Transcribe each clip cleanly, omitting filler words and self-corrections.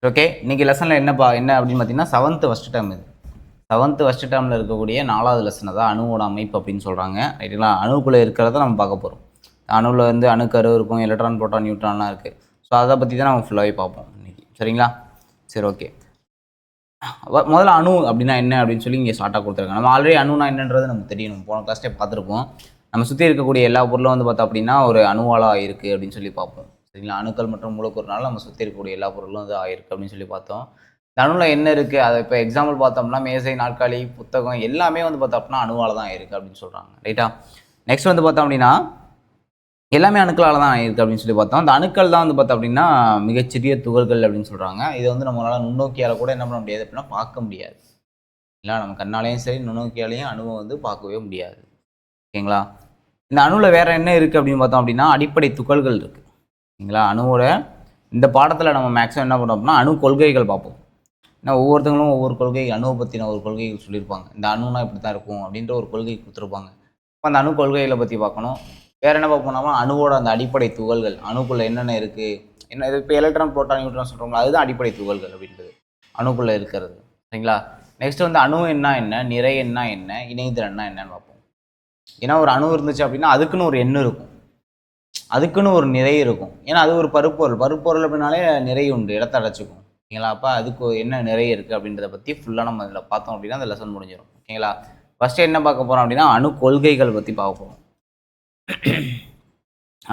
Okay, இன்னைக்கு லெசனில் என்ன அப்படின்னு பார்த்தீங்கன்னா 7th ஃபஸ்ட் டேர்ம். இது 7th ஃபஸ்ட் டேர்மில் இருக்கக்கூடிய 4வது லெசனை தான் அணுவோட அமைப்பு அப்படின்னு சொல்கிறாங்க. ரைட்டுங்களா? அணுக்குள்ளே இருக்கிறத நம்ம பார்க்க போகிறோம். அணுவில் வந்து அணுக்கரு இருக்கும், எலக்ட்ரான் புரோட்டான் நியூட்ரான்லாம் இருக்குது. ஸோ அதை பற்றி தான் நம்ம ஃபுல்லாகவே பார்ப்போம் இன்றைக்கி. சரிங்களா? சரி, ஓகே. முதல்ல அணு அப்படின்னா என்ன அப்படின்னு சொல்லி இங்கே ஸ்டார்ட்டாக கொடுத்துருக்காங்க. நம்ம ஆல்ரெடி அணுனா என்னன்றது நமக்கு தெரியணும். போன கிளாஸ்ட்டே பார்த்துருப்போம். நம்ம சுற்றி இருக்கக்கூடிய எல்லா பொருளும் வந்து பார்த்தோம் அப்படின்னா ஒரு அணுவாலாக இருக்குது அப்படின்னு சொல்லி பார்ப்போம். சரிங்களா? அணுக்கள் மற்றும் மூலக்கூறுனால நம்ம சுற்றி இருக்கக்கூடிய எல்லா பொருளும் வந்து ஆயிருக்கு அப்படின்னு சொல்லி பார்த்தோம். இந்த அணுவில் என்ன இருக்குது, அதை இப்போ எக்ஸாம்பிள் பார்த்தோம்னா மேசை, நாற்காலி, புத்தகம் எல்லாமே வந்து பார்த்தோம் அப்படின்னா அணுவால் தான் இருக்குது அப்படின்னு சொல்கிறாங்க. ரைட்டா? நெக்ஸ்ட் வந்து பார்த்தோம் அப்படின்னா எல்லாமே அணுக்களால் தான் இருக்குது அப்படின்னு சொல்லி பார்த்தோம். அந்த அணுக்கள் தான் வந்து பார்த்தோம் அப்படின்னா மிகச்சிறிய துகள்கள் அப்படின்னு சொல்கிறாங்க. இதை வந்து நம்மளால் நுண்ணோக்கியால் கூட என்ன பண்ண முடியாது அப்படின்னா பார்க்க முடியாது. இல்லை, நம்ம கண்ணாலையும் சரி நுண்ணோக்கியாலையும் அணுவை வந்து பார்க்கவே முடியாது. ஓகேங்களா? இந்த அணுவில் வேறு என்ன இருக்குது அப்படின்னு பார்த்தோம் அப்படின்னா அடிப்படை துகள்கள் இருக்குது. சரிங்களா? அணுவோட இந்த பாடத்தில் நம்ம மேக்ஸிமம் என்ன பண்ணுறோம் அப்படின்னா அணு கொள்கைகள் பார்ப்போம். ஏன்னா ஒவ்வொருத்தங்களும் ஒவ்வொரு கொள்கை, அணுவை பற்றின ஒரு கொள்கைகள் சொல்லியிருப்பாங்க. இந்த அணுனா இப்படி தான் இருக்கும் அப்படின்ற ஒரு கொள்கை கொடுத்துருப்பாங்க. இப்போ அந்த அணு கொள்கைகளை பற்றி பார்க்கணும். வேறு என்ன பார்ப்போம்னா அணுவோட அந்த அடிப்படை துகள்கள், அணுக்குள்ளே என்னென்ன இருக்குது, என்ன இது இப்போ எலக்ட்ரான் புரோட்டான் நியூட்ரான் சொல்கிறோம்ல, அதுதான் அடிப்படை துகள்கள் அப்படின்றது அணுக்குள்ளே இருக்கிறது. சரிங்களா? நெக்ஸ்ட் வந்து அணு என்ன, நிறை என்ன, இணைதிறன்னா என்னன்னு பார்ப்போம். ஏன்னா ஒரு அணு இருந்துச்சு அப்படின்னா அதுக்குன்னு ஒரு எண் இருக்கும், அதுக்குன்னு ஒரு நிறை இருக்கும். ஏன்னா அது ஒரு பருப்பொருள் அப்படின்னாலே நிறை உண்டு, இடத்த அடைச்சிக்கும். ஓகேங்களா? அப்போ அதுக்கு என்ன நிறை இருக்குது அப்படின்றத பற்றி ஃபுல்லாக நம்ம இதில் பார்த்தோம் அப்படின்னா அந்த லெசன் முடிஞ்சிடும். ஓகேங்களா? ஃபஸ்ட்டு என்ன பார்க்க போகிறோம் அப்படின்னா அணு கொள்கைகள் பற்றி பார்க்க போகிறோம்.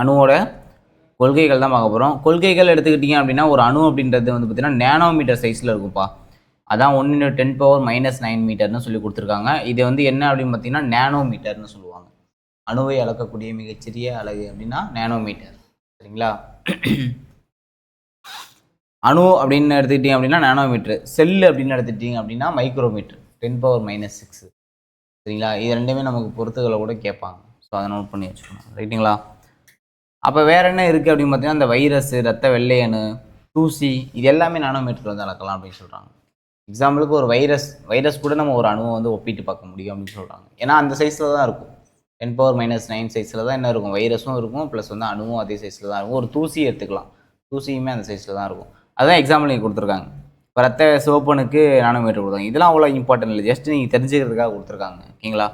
அணுவோட கொள்கைகள் தான் பார்க்க போகிறோம். கொள்கைகள் எடுத்துக்கிட்டிங்க அப்படின்னா ஒரு அணு அப்படின்றது வந்து பார்த்திங்கன்னா நேனோமீட்டர் சைஸில் இருக்கும்ப்பா. அதான் 1×10⁻⁹ மீட்டர்னு சொல்லி கொடுத்துருக்காங்க. இது வந்து என்ன அப்படின்னு பார்த்தீங்கன்னா நேனோமீட்டர்னு சொல்லுவாங்க. அணுவை அளக்கக்கூடிய மிகச்சிறிய அலகு அப்படின்னா நேனோமீட்டர். சரிங்களா? அணு அப்படின்னு எடுத்துக்கிட்டிங்க அப்படின்னா நேனோமீட்ரு, செல்லு அப்படின்னு எடுத்துக்கிட்டிங்க அப்படின்னா மைக்ரோமீட்ரு 10⁻⁶. சரிங்களா? இது ரெண்டுமே நமக்கு பொறுத்துகளை கூட கேட்பாங்க. ஸோ அதை நோட் பண்ணி வச்சுக்கணும். ரைட்டுங்களா? அப்போ வேறு என்ன இருக்குது அப்படின்னு பார்த்தீங்கன்னா இந்த வைரஸு, ரத்த வெள்ளையணு, தூசி, இது எல்லாமே நானோமீட்டர் வந்து அளக்கலாம் அப்படின்னு சொல்கிறாங்க. எக்ஸாம்பிளுக்கு ஒரு வைரஸ் கூட நம்ம ஒரு அணுவை வந்து ஒப்பிட்டு பார்க்க முடியும் அப்படின்னு சொல்கிறாங்க. ஏன்னா அந்த சைஸில் தான் இருக்கும், 10⁻⁹ சைஸில் தான் என்ன இருக்கும், வைரஸும் இருக்கும், ப்ளஸ் வந்து அணுவும் அதே சைஸில் தான் இருக்கும். ஒரு தூசி எடுத்துக்கலாம், தூசியுமே அந்த சைஸில் தான் இருக்கும். அதுதான் எக்ஸாம்பிள் நீங்கள் கொடுத்துருக்காங்க. இப்போ ரத்த சிவப்பணுக்கு நானோமீட்டர் கொடுத்தாங்க. இதெல்லாம் அவ்வளோ இம்பார்ட்டன்ட் இல்லை, ஜஸ்ட் நீங்கள் தெரிஞ்சுக்கிறதுக்காக கொடுத்துருக்காங்க. ஓகேங்களா?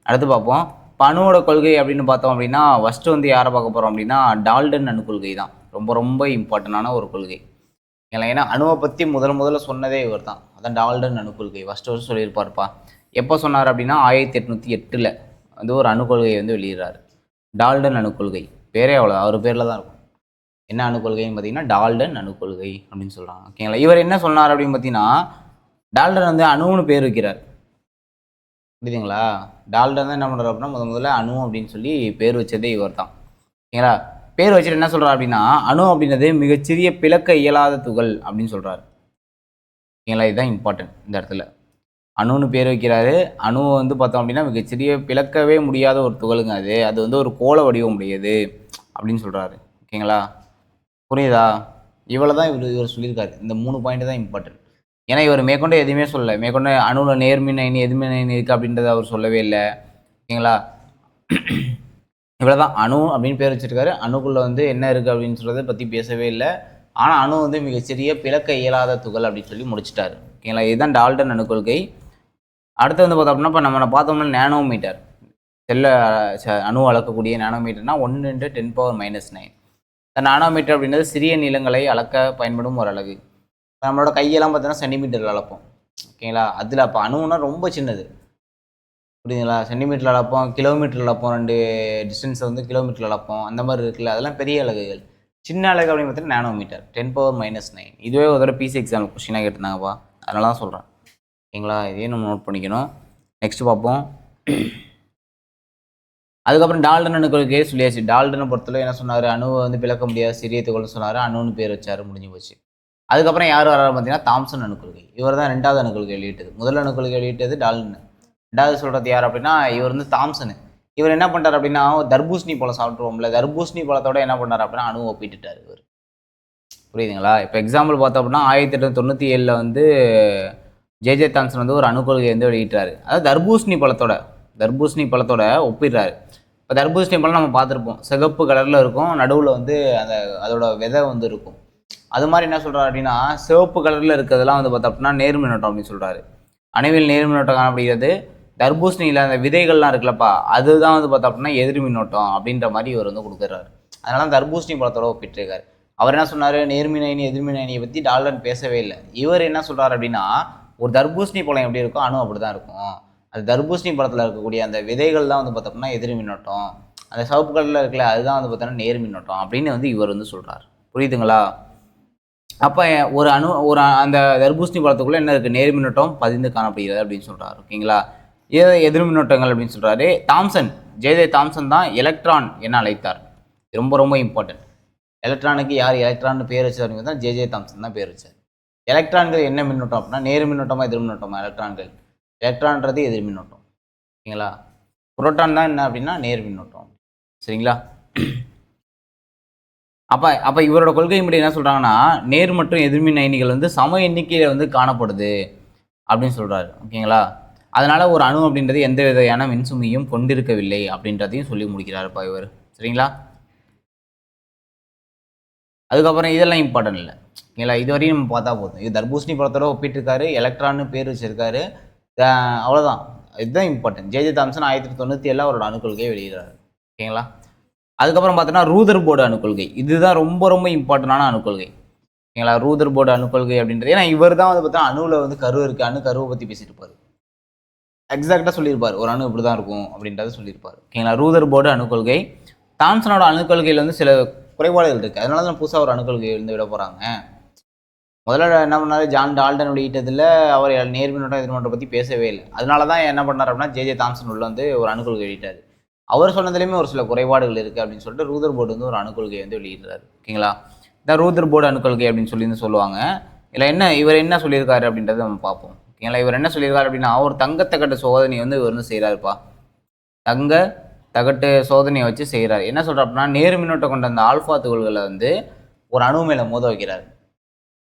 அடுத்து பார்ப்போம். இப்போ அணுவோட கொள்கை அப்படின்னு பார்த்தோம் அப்படின்னா ஃபஸ்ட்டு வந்து யாரை பார்க்க போகிறோம் அப்படின்னா டால்டன் அணு கொள்கை தான் ரொம்ப ரொம்ப இம்பார்ட்டண்டான ஒரு கொள்கை. ஏன்னா அணுவை பற்றி முதல்ல சொன்னதே இவர் தான். அதான் டால்டன் அணு கொள்கை ஃபஸ்ட்டு சொல்லியிருப்பார்ப்பா. எப்போ சொன்னார் அப்படின்னா 1808 வந்து ஒரு அணு கொள்கையை வந்து வெளியிடுறாரு. டால்டன் அணு கொள்கை பேரே அவ்வளோ அவர் பேரில் தான் இருக்கும். என்ன அணு கொள்கைன்னு பார்த்தீங்கன்னா டால்டன் அணு கொள்கை அப்படின்னு சொல்கிறாங்க. ஓகேங்களா? இவர் என்ன சொன்னார் அப்படின்னு பார்த்தீங்கன்னா டால்டன் வந்து அணுன்னு பேர் வைக்கிறார். புரியுதுங்களா? டால்டன் தான் என்ன பண்ணுறாரு அப்படின்னா முதல்ல அணு அப்படின்னு சொல்லி பேர் வச்சதே இவர் தான். ஓகேங்களா? பேர் வச்சுட்டு என்ன சொல்கிறார் அப்படின்னா அணு அப்படின்றது மிகச்சிறிய பிளக்க இயலாத துகள் அப்படின்னு சொல்கிறாரு. ஓகேங்களா? இதுதான் இம்பார்ட்டன்ட் இந்த இடத்துல. அணுன்னு பேர் வைக்கிறாரு. அணுவை வந்து பார்த்தோம் அப்படின்னா மிகச்சிறிய பிளக்கவே முடியாத ஒரு துகளுங்க. அது வந்து ஒரு கோள வடிவம் உடையது அப்படின்னு சொல்கிறாரு. ஓகேங்களா? புரியுதா? இவ்வளோ தான் இவர் சொல்லியிருக்காரு. இந்த 3 பாயிண்ட் தான் இம்பார்ட்டன்ட். ஏன்னா இவர் மேற்கொண்டு எதுவுமே சொல்லலை. மேற்கொண்டு அணுவில் நேர்மின் அயனி எதிர்மின் அயனி இருக்குது அப்படின்றத அவர் சொல்லவே இல்லை. ஓகேங்களா? இவ்வளோ தான். அணு அப்படின்னு பேர் வச்சுருக்காரு. அணுக்குள்ளே வந்து என்ன இருக்குது அப்படின்னு சொல்கிறத பற்றி பேசவே இல்லை. ஆனால் அணு வந்து மிகச்சிறிய பிளக்க இயலாத துகள் அப்படின்னு சொல்லி முடிச்சிட்டாரு. ஓகேங்களா? இதுதான் டால்டன் அணு கொள்கை. அடுத்து வந்து பார்த்தோம் அப்படின்னா இப்போ நம்ம பார்த்தோம்னா நேனோமீட்டர், அணு அளக்கக்கூடிய நேனோமீட்டர்னால் 1×10⁻⁹. இந்த நானோமீட்டர் அப்படின்றது சிறிய நீளங்களை அளக்க பயன்படும் ஒரு அலகு. நம்மளோட கையெல்லாம் பார்த்தீங்கன்னா சென்டிமீட்டரில் அளப்போம். ஓகேங்களா? அதில் அப்போ அணுன்னா ரொம்ப சின்னது. புரியுதுங்களா? சென்டிமீட்டரில் அளப்போம், கிலோமீட்டரில் அளப்போம், 2 டிஸ்டன்ஸை வந்து கிலோமீட்டரில் அளப்போம், அந்த மாதிரி இருக்குல்ல, அதெல்லாம் பெரிய அலகுகள். சின்ன அலகு அப்படின்னு பார்த்தீங்கன்னா நேனோமீட்டர் 10⁻⁹. இதுவே ஒரு தடவை பிசி எக்ஸாம் கொஸ்டினாக கேட்டிருந்தாங்கப்பா, அதனால தான் சொல்கிறேன். ஓகேங்களா? இதையும் நம்ம நோட் பண்ணிக்கணும். நெக்ஸ்ட் பார்ப்போம். அதுக்கப்புறம் டால்டன் அணு கொள்கையே சொல்லியாச்சு. டால்டனை பொறுத்தவரை என்ன சொன்னார், அணுவை வந்து பிளக்க முடியாத சிறிய துகள்னு சொன்னார், அணுன்னு பேர் வச்சார், முடிஞ்சு போச்சு. அதுக்கப்புறம் யார் வராரு பார்த்தீங்கன்னா தாம்சன் அணு கொள்கை. இவர் தான் 2வது அணு கொள்கை வெளியிட்டது. முதல் அணு கொள்கை வெளியிட்டது டால்டன். 2வது சொல்கிறது யார் அப்படின்னா இவர் வந்து தாம்சனு. இவர் என்ன பண்ணுறாரு அப்படின்னா தர்பூசணி பழம் சாப்பிட்ருவோம்ல, தர்பூசணி பழத்தோட என்ன பண்ணார் அப்படின்னா அணுவை ஒப்பிட்டுட்டார் இவர். புரியுதுங்களா? இப்போ எக்ஸாம்பிள் பார்த்தோம் அப்படின்னா 1897 வந்து ஜே தாம்சன் வந்து ஒரு அணு கொள்கையை வந்து வெளியிட்டார். அதாவது தர்பூசணி பழத்தோட ஒப்பிடுறாரு. இப்போ தர்பூசணி பழம் நம்ம பார்த்துருப்போம், சிகப்பு கலரில் இருக்கும், நடுவில் வந்து அதோட விதை வந்து இருக்கும். அது மாதிரி என்ன சொல்கிறார் அப்படின்னா சிவப்பு கலரில் இருக்கிறதெல்லாம் வந்து பார்த்தோம் அப்படின்னா நேர்மின்னோட்டம் அப்படின்னு சொல்கிறாரு. அணுவில் நேர்மின்னோட்டம் காணப்படுகிறது. தர்பூசணியில் அந்த விதைகள்லாம் இருக்குல்லப்பா அதுதான் வந்து பார்த்தோம் அப்படின்னா எதிர் மின்னோட்டம் அப்படின்ற மாதிரி இவர் வந்து கொடுக்குறாரு. அதனால தர்பூசணி பழத்தோட ஒப்பிட்டிருக்காரு. அவர் என்ன சொன்னார், நேர்மின் அயனி எதிர்மின் அயனியை பற்றி டால்டன் பேசவே இல்லை. இவர் என்ன சொல்கிறார் அப்படின்னா ஒரு தர்பூசணி பழம் எப்படி இருக்கும் அணு அப்படி தான் இருக்கும். அது தர்பூசணி பழத்தில் இருக்கக்கூடிய அந்த விதைகள் தான் வந்து பார்த்தோம்னா எதிர் மின்னோட்டம், அந்த சிவப்பு கலரில் இருக்கல அதுதான் வந்து பார்த்தோன்னா நேர் மின்னோட்டம் அப்படின்னு வந்து இவர் வந்து சொல்கிறார். புரியுதுங்களா? அப்போ ஒரு அந்த தர்பூசணி பழத்துக்குள்ளே என்ன இருக்குது, நேர் மின்னோட்டம் பதிந்து காணப்படுகிறது அப்படின்னு சொல்கிறார். ஓகேங்களா? எதிர் மின்னோட்டங்கள் அப்படின்னு சொல்கிறாரு. தாம்சன் ஜே தாம்சன் தான் எலக்ட்ரான் என அழைத்தார். ரொம்ப ரொம்ப இம்பார்ட்டன்ட். எலக்ட்ரானுக்கு யார் எலக்ட்ரான் பேர் வச்சார் அப்படிங்கிறது தான் ஜே தாம்சன் தான் பேர் வச்சார். எலக்ட்ரான்கள் என்ன மின்னோட்டம் அப்படின்னா நேர் மின்னோட்டமாக எதிர் மின்னோட்டமாக எலக்ட்ரான்கள். எலக்ட்ரான்றது எதிர் மின்னோட்டம். ஓகேங்களா? புரோட்டான் தான் என்ன அப்படின்னா நேர் மின்னோட்டம். சரிங்களா? அப்போ இவரோட கொள்கை முடி என்ன சொல்கிறாங்கன்னா நேர் மற்றும் எதிர்மின் அயனிகள் வந்து சம எண்ணிக்கையில் வந்து காணப்படுது அப்படின்னு சொல்கிறாரு. ஓகேங்களா? அதனால் ஒரு அணு அப்படின்றது எந்த விதையான மின்சுமையும் கொண்டிருக்கவில்லை அப்படின்றதையும் சொல்லி முடிக்கிறாருப்பா இவர். சரிங்களா? அதுக்கப்புறம் இதெல்லாம் இம்பார்ட்டன்ட் இல்லை. ஓகேங்களா? இது வரையும் நம்ம பார்த்தா போதும். இது தர்பூசணி பழத்தோட ஒப்பிட்டிருக்காரு, எலக்ட்ரான்னு பேர் வச்சிருக்காரு, அவ்வளோதான். இதுதான் இம்பார்ட்டன்ட். ஜே தாம்சன் 1997 அவரோட அணுக்கொள்கையை வெளியிடுறாரு. ஓகேங்களா? அதுக்கப்புறம் பார்த்தோன்னா ரூதர்போர்டு அணுக்கொள்கை. இதுதான் ரொம்ப ரொம்ப இம்பார்ட்டண்டான அணுக்கொள்கை. ஓகேங்களா? ரூதர்போர்டு அணுக்கொள்கை அப்படின்றது ஏன்னா இவர் தான் வந்து பார்த்தா அணுவில் வந்து கரு இருக்குது, கருவை பற்றி பேசிட்டு இருப்பார். எக்ஸாக்டாக சொல்லியிருப்பார் ஒரு அணு இப்படி தான் இருக்கும் அப்படின்றத சொல்லியிருப்பார். ஓகேங்களா? ரூதர்போர்டு அணுக்கொள்கை. தாம்சனோட அணுக்கொள்கையில் வந்து சில குறைபாடுகள் இருக்குது. அதனால தான் புதுசாக ஒரு அணுக்கொள்கை வந்து விட போகிறாங்க. முதல்ல என்ன பண்ணார், ஜான் டால்டன் வெளியிட்டதில் அவர் நேர்மின்னோட்டம் எதிர்மின்னோட்டம் பற்றி பேசவே இல்லை. அதனால தான் என்ன பண்ணார் அப்படின்னா ஜே தாம்சன் உள்ள வந்து ஒரு அணுக்கொள்கை வெளியிட்டார். அவர் சொன்னதுலேயுமே ஒரு சில குறைபாடுகள் இருக்குது அப்படின்னு சொல்லிட்டு ரூதர்போர்டு வந்து ஒரு அணுக்கொள்கையை வந்து வெளியிடுறாரு. ஓகேங்களா? இந்த ரூதர்போர்டு அணுக்கொள்கை அப்படின்னு சொல்லி சொல்லுவாங்க. இல்லை இவர் என்ன சொல்லியிருக்காரு அப்படின்றத நம்ம பார்ப்போம். ஓகேங்களா? இவர் என்ன சொல்லியிருக்காரு அப்படின்னா ஒரு தங்கத்தகட்டு சோதனை வந்து இவர் வந்து செய்கிறாருப்பா. தங்க தகட்டு சோதனையை வச்சு செய்கிறார். என்ன சொல்கிறார் அப்படின்னா நேர் மின்னோட்டம் கொண்ட அந்த ஆல்ஃபா துகள்களை வந்து ஒரு அணு மேலே மோத வைக்கிறார்.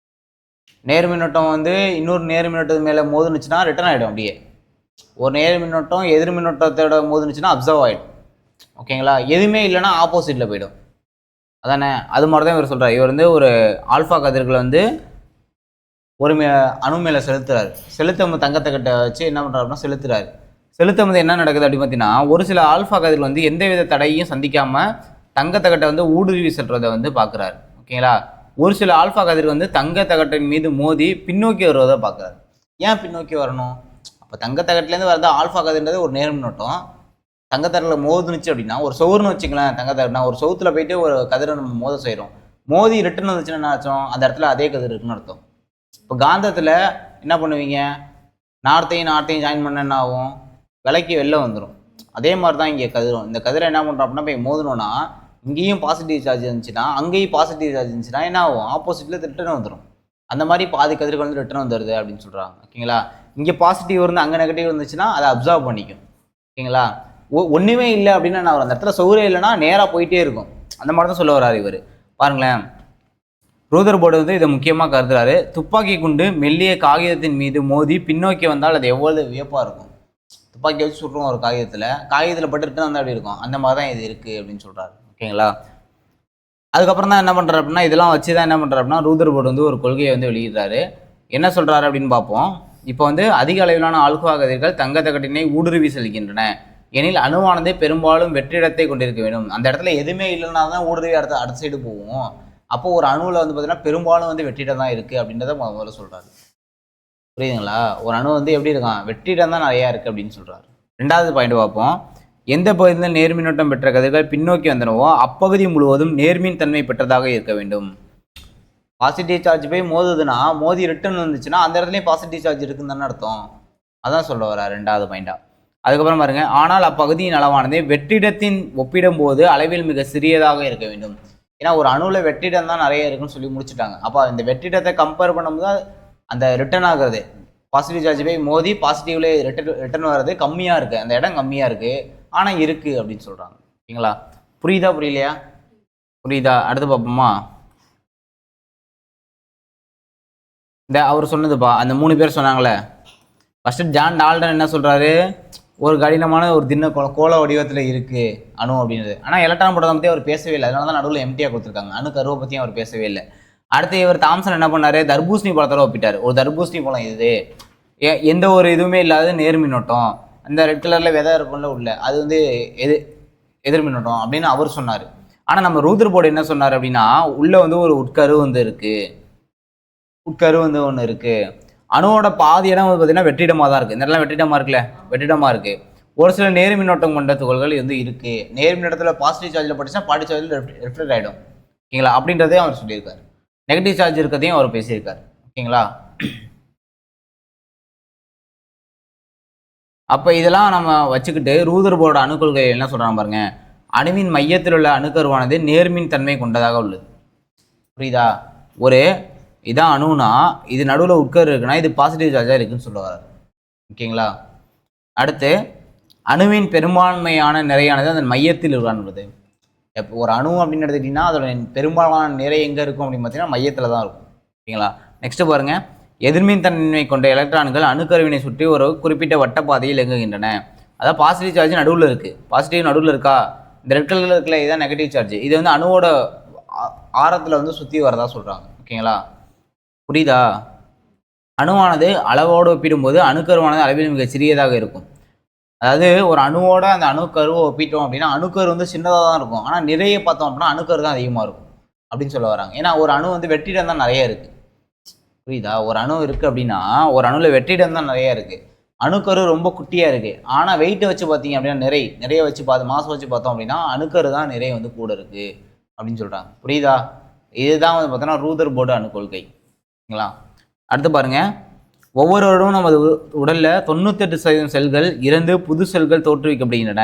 நேர் மின்னோட்டம் வந்து இன்னொரு நேர் மின்னோட்டத்து மேலே மோதுனுச்சுன்னா ரிட்டர்ன் ஆகிடும். அப்படியே ஒரு நேர் மின்னோட்டம் எதிர் மின்னோட்டத்தோட மோதுனுச்சுன்னா அப்சர்வ் ஆகிடும். ஓகேங்களா? எதுவுமே இல்லைன்னா ஆப்போசிட்டில் போயிடும். அதானே? அது மாதிரி தான் இவர் சொல்கிறார். இவர் வந்து ஒரு ஆல்ஃபா கதிர்களை வந்து ஒரு அணு மேலே செலுத்துறாரு. செலுத்த தங்கத்தக்கட்டை வச்சு என்ன பண்ணுறாரு அப்படின்னா செலுத்துறாரு. செலுத்தும் போது என்ன நடக்குது அப்படின்னு பார்த்தீங்கன்னா ஒரு சில ஆல்ஃபா கதிர்கள் வந்து எந்தவித தடையும் சந்திக்காமல் தங்கத்தக்கட்டை வந்து ஊடுருவி செல்றதை வந்து பார்க்குறாரு. ஓகேங்களா? ஒரு சில ஆல்ஃபா கதிர் வந்து தங்கத்தகட்டின் மீது மோதி பின்னோக்கி வருவதை பார்க்குறாரு. ஏன் பின்னோக்கி வரணும்? அப்போ தங்கத்தகட்டிலேருந்து வரது ஆல்ஃபா கதிர்ன்றது ஒரு நேர் மின்னோட்டம். தங்கத்தகட்டில் மோதுனுச்சு அப்படின்னா ஒரு சவுறுன்னு வச்சுக்கலாம். தங்கத்தகட்னா ஒரு சவுத்தில் போயிட்டு ஒரு கதிரை நம்ம மோத செய்கிறோம். மோதி ரிட்டர்ன் வந்துச்சுன்னா என்ன அர்த்தம், அந்த இடத்துல அதே கதிர் இருக்குன்னு அர்த்தம். இப்போ காந்தத்தில் என்ன பண்ணுவீங்க, நார்த்தையும் ஜாயின் பண்ண என்ன ஆகும், விலைக்கு வெளில வந்துடும். அதே மாதிரி தான் இங்கே கதிரும். இந்த கதிரை என்ன பண்ணுறோம் அப்படின்னா போய் மோதணும்னா இங்கேயும் பாசிட்டிவ் சார்ஜ் இருந்துச்சுன்னா அங்கேயும் பாசிட்டிவ் சார்ஜ் இருந்துச்சுன்னா என்ன ஆகும், ஆப்போசிட்டில் ரிட்டர்ன் வந்துடும். அந்த மாதிரி பாதி கதிர்கள் வந்து ரிட்டர்ன் வந்துடுது அப்படின்னு சொல்கிறாங்க. ஓகேங்களா? இங்கே பாசிட்டிவ் இருந்து அங்கே நெகட்டிவ் இருந்துச்சுன்னா அதை அப்சர்வ் பண்ணிக்கும். ஓகேங்களா? ஒன்றுமே இல்லை அப்படின்னா நான் அந்த இடத்துல சௌரே இல்லைன்னா நேராக போயிட்டே இருக்கும். அந்த மாதிரி தான் சொல்ல வர்றாரு இவர். பாருங்களேன், ரூதர்போர்டு வந்து இதை முக்கியமாக கருதுறாரு. துப்பாக்கி குண்டு மெல்லிய காகிதத்தின் மீது மோதி பின்னோக்கி வந்தால் அது எவ்வளவு வியப்பாக இருக்கும். துப்பாக்கி வச்சு சுடுறோம் ஒரு காகிதத்தில் பட்டுட்டு வந்தால் அப்படி இருக்கும். அந்த மாதிரி தான் இது இருக்குது அப்படின்னு சொல்கிறாரு. ஓகேங்களா? அதுக்கப்புறம் தான் என்ன பண்ணுறாரு அப்படின்னா இதெல்லாம் வச்சு தான் என்ன பண்ணுறாரு அப்படின்னா ரூதர்போர்டு வந்து ஒரு கொள்கையை வந்து வெளியிடுறாரு. என்ன சொல்கிறாரு அப்படின்னு பார்ப்போம். இப்போ வந்து அதிக அளவிலான ஆல்ஃபா கதிர்கள் தங்கத்தகட்டினை ஊடுருவி செல்கின்றன எனில் அணுவானது பெரும்பாலும் வெற்றிடத்தை கொண்டிருக்க வேண்டும். அந்த இடத்துல எதுவுமே இல்லைன்னா தான் ஊடுருவி அடுத்த சைடு போகும். அப்போ ஒரு அணுவில் வந்து பார்த்தீங்கன்னா பெரும்பாலும் வந்து வெற்றிடம் தான் இருக்குது அப்படின்றத முதல்ல சொல்கிறாரு. புரியுதுங்களா? ஒரு அணு வந்து எப்படி இருக்கான், வெற்றிடம் தான் நிறையா இருக்குது அப்படின்னு சொல்கிறாரு. ரெண்டாவது பாயிண்ட் பார்ப்போம். எந்த பகுதியில் நேர்மின்னோட்டம் பெற்ற கதிர்கள் பின்னோக்கி வந்தனவோ அப்பகுதி முழுவதும் நேர்மின் தன்மை பெற்றதாக இருக்க வேண்டும். பாசிட்டிவ் சார்ஜ் போய் மோதுதுன்னா மோதி ரிட்டர்ன் வந்துச்சுன்னா அந்த இடத்துலையும் பாசிட்டிவ் சார்ஜ் இருக்குன்னு தானே அர்த்தம். அதான் சொல்ல வர ரெண்டாவது பாயிண்டா. அதுக்கப்புறம் பாருங்க, ஆனால் அப்பகுதியின் அளவானது வெற்றிடத்தின் ஒப்பிடும் போது அளவில் மிக சிறியதாக இருக்க வேண்டும். ஏன்னா ஒரு அணுவில் வெற்றிடம் தான் நிறைய இருக்குன்னு சொல்லி முடிச்சுட்டாங்க. அப்போ இந்த வெற்றிடத்தை கம்பேர் பண்ணும்போது அந்த ரிட்டர்ன் ஆகுறது பாசிட்டிவ் சார்ஜ் போய் மோதி பாசிட்டிவ்ல ரிட்டர்ன் வர்றது கம்மியாக இருக்குது. அந்த இடம் கம்மியாக இருக்குது, ஆனால் இருக்குது அப்படின்னு சொல்கிறாங்க. ஓகேங்களா? புரியுதா புரியலையா? புரியுதா? அடுத்து பார்ப்போமா. இந்த அவர் சொன்னதுப்பா அந்த 3 பேர் சொன்னாங்களே. ஃபஸ்ட்டு ஜான் டால்டன் என்ன சொல்கிறாரு, ஒரு கடினமான ஒரு தின்ன கோள வடிவத்தில் இருக்குது அணு அப்படின்றது. ஆனால் எலக்ட்ரான் போட்டதை பற்றி அவர் பேசவே இல்லை. அதனால தான் நடுவில் எம்டியாக கொடுத்துருக்காங்க. அணு கருவை பற்றியும் அவர் பேசவே இல்லை. அடுத்து இவர் தாம்சன் என்ன பண்ணாரு, தர்பூசணி பழத்தோட ஒப்பிட்டார். ஒரு தர்பூசணி பழம் இது, எந்த ஒரு இதுவுமே இல்லாத நேர்மின்னோட்டம், அந்த ரெட் கலரில் விதை இருக்கும்ல உள்ள, அது வந்து எதிர்மின்னோட்டம் அப்படின்னு அவர் சொன்னார். ஆனால் நம்ம ரூதர்போர்டு என்ன சொன்னார் அப்படின்னா, உள்ளே வந்து ஒரு உட்கரு வந்து இருக்குது, உட்கரு வந்து ஒன்று இருக்குது. அணுவோட பாதி இடம் வந்து பார்த்தீங்கன்னா வெற்றிடமாக தான் இருக்குது. இந்த இடம்லாம் வெற்றிடமாக இருக்குல்ல, வெற்றிடமாக இருக்குது. ஒரு சில நேர்மின்னோட்டம் கொண்ட துகள்கள் வந்து இருக்குது. நேர்மின்னோட்டத்தில் பாசிட்டிவ் சார்ஜில் படிச்சுன்னா பாசிட்டிவ் சார்ஜில் ரிஃப்ளெக்ட் ஆகிடும். ஓகேங்களா, அப்படின்றதே அவர் சொல்லியிருக்காரு. நெகட்டிவ் சார்ஜ் இருக்கிறதையும் அவர் பேசியிருக்காரு. ஓகேங்களா, அப்போ இதெல்லாம் நம்ம வச்சுக்கிட்டு ரூதர்போர்டு அணுக்கொள்கை என்ன சொல்கிறாங்க பாருங்க, அணுவின் மையத்தில் உள்ள அணுக்கருவானது நேர்மின் தன்மை கொண்டதாக உள்ளது. புரியுதா, ஒரு இதான் அணுனா இது நடுவில் உட்கரு இருக்குன்னா இது பாசிட்டிவ் சார்ஜாக இருக்குன்னு சொல்லுவார். ஓகேங்களா, அடுத்து அணுவின் பெரும்பான்மையான நிறையானது அதன் மையத்தில் உருவானது. இப்போ ஒரு அணு அப்படின்னு எடுத்துக்கிட்டிங்கன்னா அதோட பெரும்பாலான நிறை எங்கே இருக்கும் அப்படின்னு பார்த்தீங்கன்னா மையத்தில் தான் இருக்கும். ஓகேங்களா, நெக்ஸ்ட் பாருங்கள், எதிர்மின் தன்மை கொண்ட எலக்ட்ரான்கள் அணுக்கருவினை சுற்றி ஒரு குறிப்பிட்ட வட்டப்பாதையில் இயங்குகின்றன. அதாவது பாசிட்டிவ் சார்ஜ் நடுவில் இருக்குது, பாசிட்டிவ் நடுவில் இருக்கா, இந்த ரெட் கலரில் இருக்கல இதுதான் நெகட்டிவ் சார்ஜ். இது வந்து அணுவோட ஆரத்தில் வந்து சுற்றி வரதா சொல்கிறாங்க. ஓகேங்களா, புரியுதா, அணுவானது அளவோடு ஒப்பிடும்போது அணுக்கருவானது அளவில் மிக சிறியதாக இருக்கும். அதாவது ஒரு அணுவோட அந்த அணுக்கருவை ஒப்பிட்டோம் அப்படின்னா அணுக்கரு வந்து சின்னதாக தான் இருக்கும், ஆனால் நிறைய பார்த்தோம் அப்படின்னா அணுக்கரு தான் அதிகமாக இருக்கும் அப்படின்னு சொல்ல வராங்க. ஏன்னா ஒரு அணு வந்து வெற்றிடம் தான் நிறைய இருக்குது. புரியுதா, ஒரு அணு இருக்குது அப்படின்னா ஒரு அணுவில் வெற்றிடம் தான் நிறைய இருக்குது, அணுக்கரு ரொம்ப குட்டியாக இருக்குது. ஆனால் வெயிட்டை வச்சு பார்த்தீங்க அப்படின்னா நிறைய வச்சு மாசம் வச்சு பார்த்தோம் அப்படின்னா அணுக்கரு தான் நிறைய வந்து கூட இருக்குது அப்படின்னு சொல்கிறாங்க. புரியுதா, இதுதான் வந்து பார்த்தோன்னா ரூதர்போர்டு அணுக்கொள்கை. ஓகேங்களா, அடுத்து பாருங்கள், ஒவ்வொரு வருடமும் நமது உடலில் 98% செல்கள் இறந்து புது செல்கள் தோற்றுவிக்கப்படுகின்றன.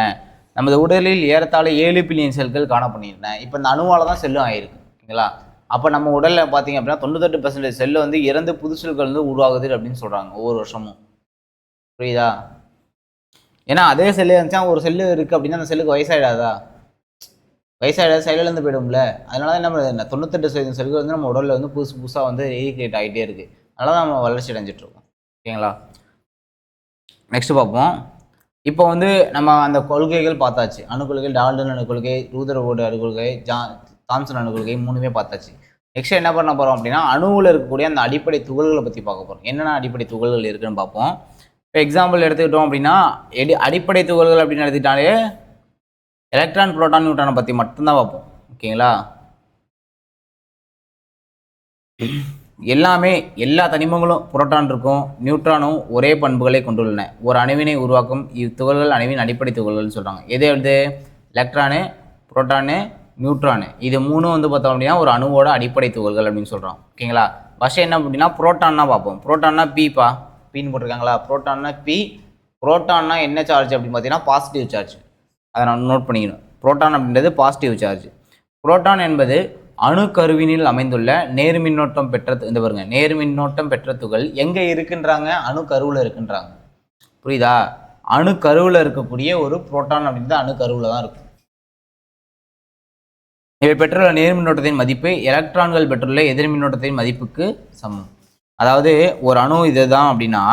நமது உடலில் ஏறத்தாழ 7 பில்லியன் செல்கள் காணப்படுகின்றன. இப்போ இந்த அணுவால் தான் செல்லும் ஆகிருக்கு. ஓகேங்களா, அப்போ நம்ம உடலில் பார்த்தீங்க அப்படின்னா 98% செல்லு வந்து இறந்து புது செல்கள் வந்து உருவாகுது அப்படின்னு சொல்கிறாங்க ஒவ்வொரு வருஷமும். புரியுதா, ஏன்னா அதே செல்லு இருந்துச்சா ஒரு செல்லு இருக்குது அப்படின்னா அந்த செல்லுக்கு வயசாகிடாதா, வயசாகிடாத செயலிழந்து போயிடும்ல. அதனால தான் நம்ம 98% செல்கள் வந்து நம்ம உடலில் வந்து புதுசாக வந்து ரீக்ரியேட் ஆகிட்டே இருக்குது. அதனால தான் நம்ம வளர்ச்சி அடைஞ்சிட்ருக்கோம். ஓகேங்களா, நெக்ஸ்ட் பார்ப்போம். இப்போ வந்து நம்ம அந்த கொள்கைகள் பார்த்தாச்சு, அணுக்கொள்கை, டால்டன் அணுக்கொள்கை, ரூதர்போர்டு அணுக்கொள்கை, தாம்சன் அணுக்கொள்கை மூணுமே பார்த்தாச்சு. நெக்ஸ்ட் என்ன பண்ண போகிறோம் அப்படின்னா அணுவில் இருக்கக்கூடிய அந்த அடிப்படை துகள்களை பற்றி பார்க்க போகிறோம். என்னென்ன அடிப்படை துகள்கள் இருக்குன்னு பார்ப்போம். இப்போ எக்ஸாம்பிள் எடுத்துக்கிட்டோம் அப்படின்னா அடிப்படை துகள்கள் அப்படின்னு எடுத்துக்கிட்டாலே எலக்ட்ரான், புரோட்டான், நியூட்ரானை பற்றி மட்டும்தான் பார்ப்போம். ஓகேங்களா, எல்லா தனிமங்களும் புரோட்டான் இருக்கும், நியூட்ரானும் ஒரே பண்புகளை கொண்டுள்ளன. ஒரு அணுவினை உருவாக்கும் இத்துகள்கள் அணுவின் அடிப்படை துகள்கள்னு சொல்கிறாங்க. எது வந்து எலக்ட்ரானு, புரோட்டானு, நியூட்ரானு, இது மூணும் வந்து பார்த்தோம் அப்படின்னா ஒரு அணுவோட அடிப்படை துகள்கள் அப்படின்னு சொல்கிறோம். ஓகேங்களா, ஃபஸ்ட்டு என்ன அப்படின்னா புரோட்டான்னா பார்ப்போம். புரோட்டான்னா பின்னு போட்டிருக்காங்களா, புரோட்டான்னா பி. புரோட்டான்னா என்ன சார்ஜ் அப்படின்னு பார்த்தீங்கன்னா பாசிட்டிவ் சார்ஜ். அதை நான் நோட் பண்ணிக்கணும். புரோட்டான் அப்படின்றது பாசிட்டிவ் சார்ஜ். புரோட்டான் என்பது அணுக்கருவினில் அமைந்துள்ள நேர்மின்னோட்டம் பெற்ற, இந்த பாருங்க, நேர்மின்னோட்டம் பெற்ற துகள் எங்கே இருக்குன்றாங்க, அணுக்கருவில் இருக்குன்றாங்க. புரியுதா, அணுக்கருவில் இருக்கக்கூடிய ஒரு புரோட்டான் அப்படின்றது அணுக்கருவில் தான் இருக்கும். இவை பெற்றுள்ள நேர்மின்னோட்டத்தின் மதிப்பு எலக்ட்ரான்கள் பெற்றுள்ள எதிர்மின்னோட்டத்தின் மதிப்புக்கு சமம். அதாவது ஒரு அணு இதுதான் அப்படின்னா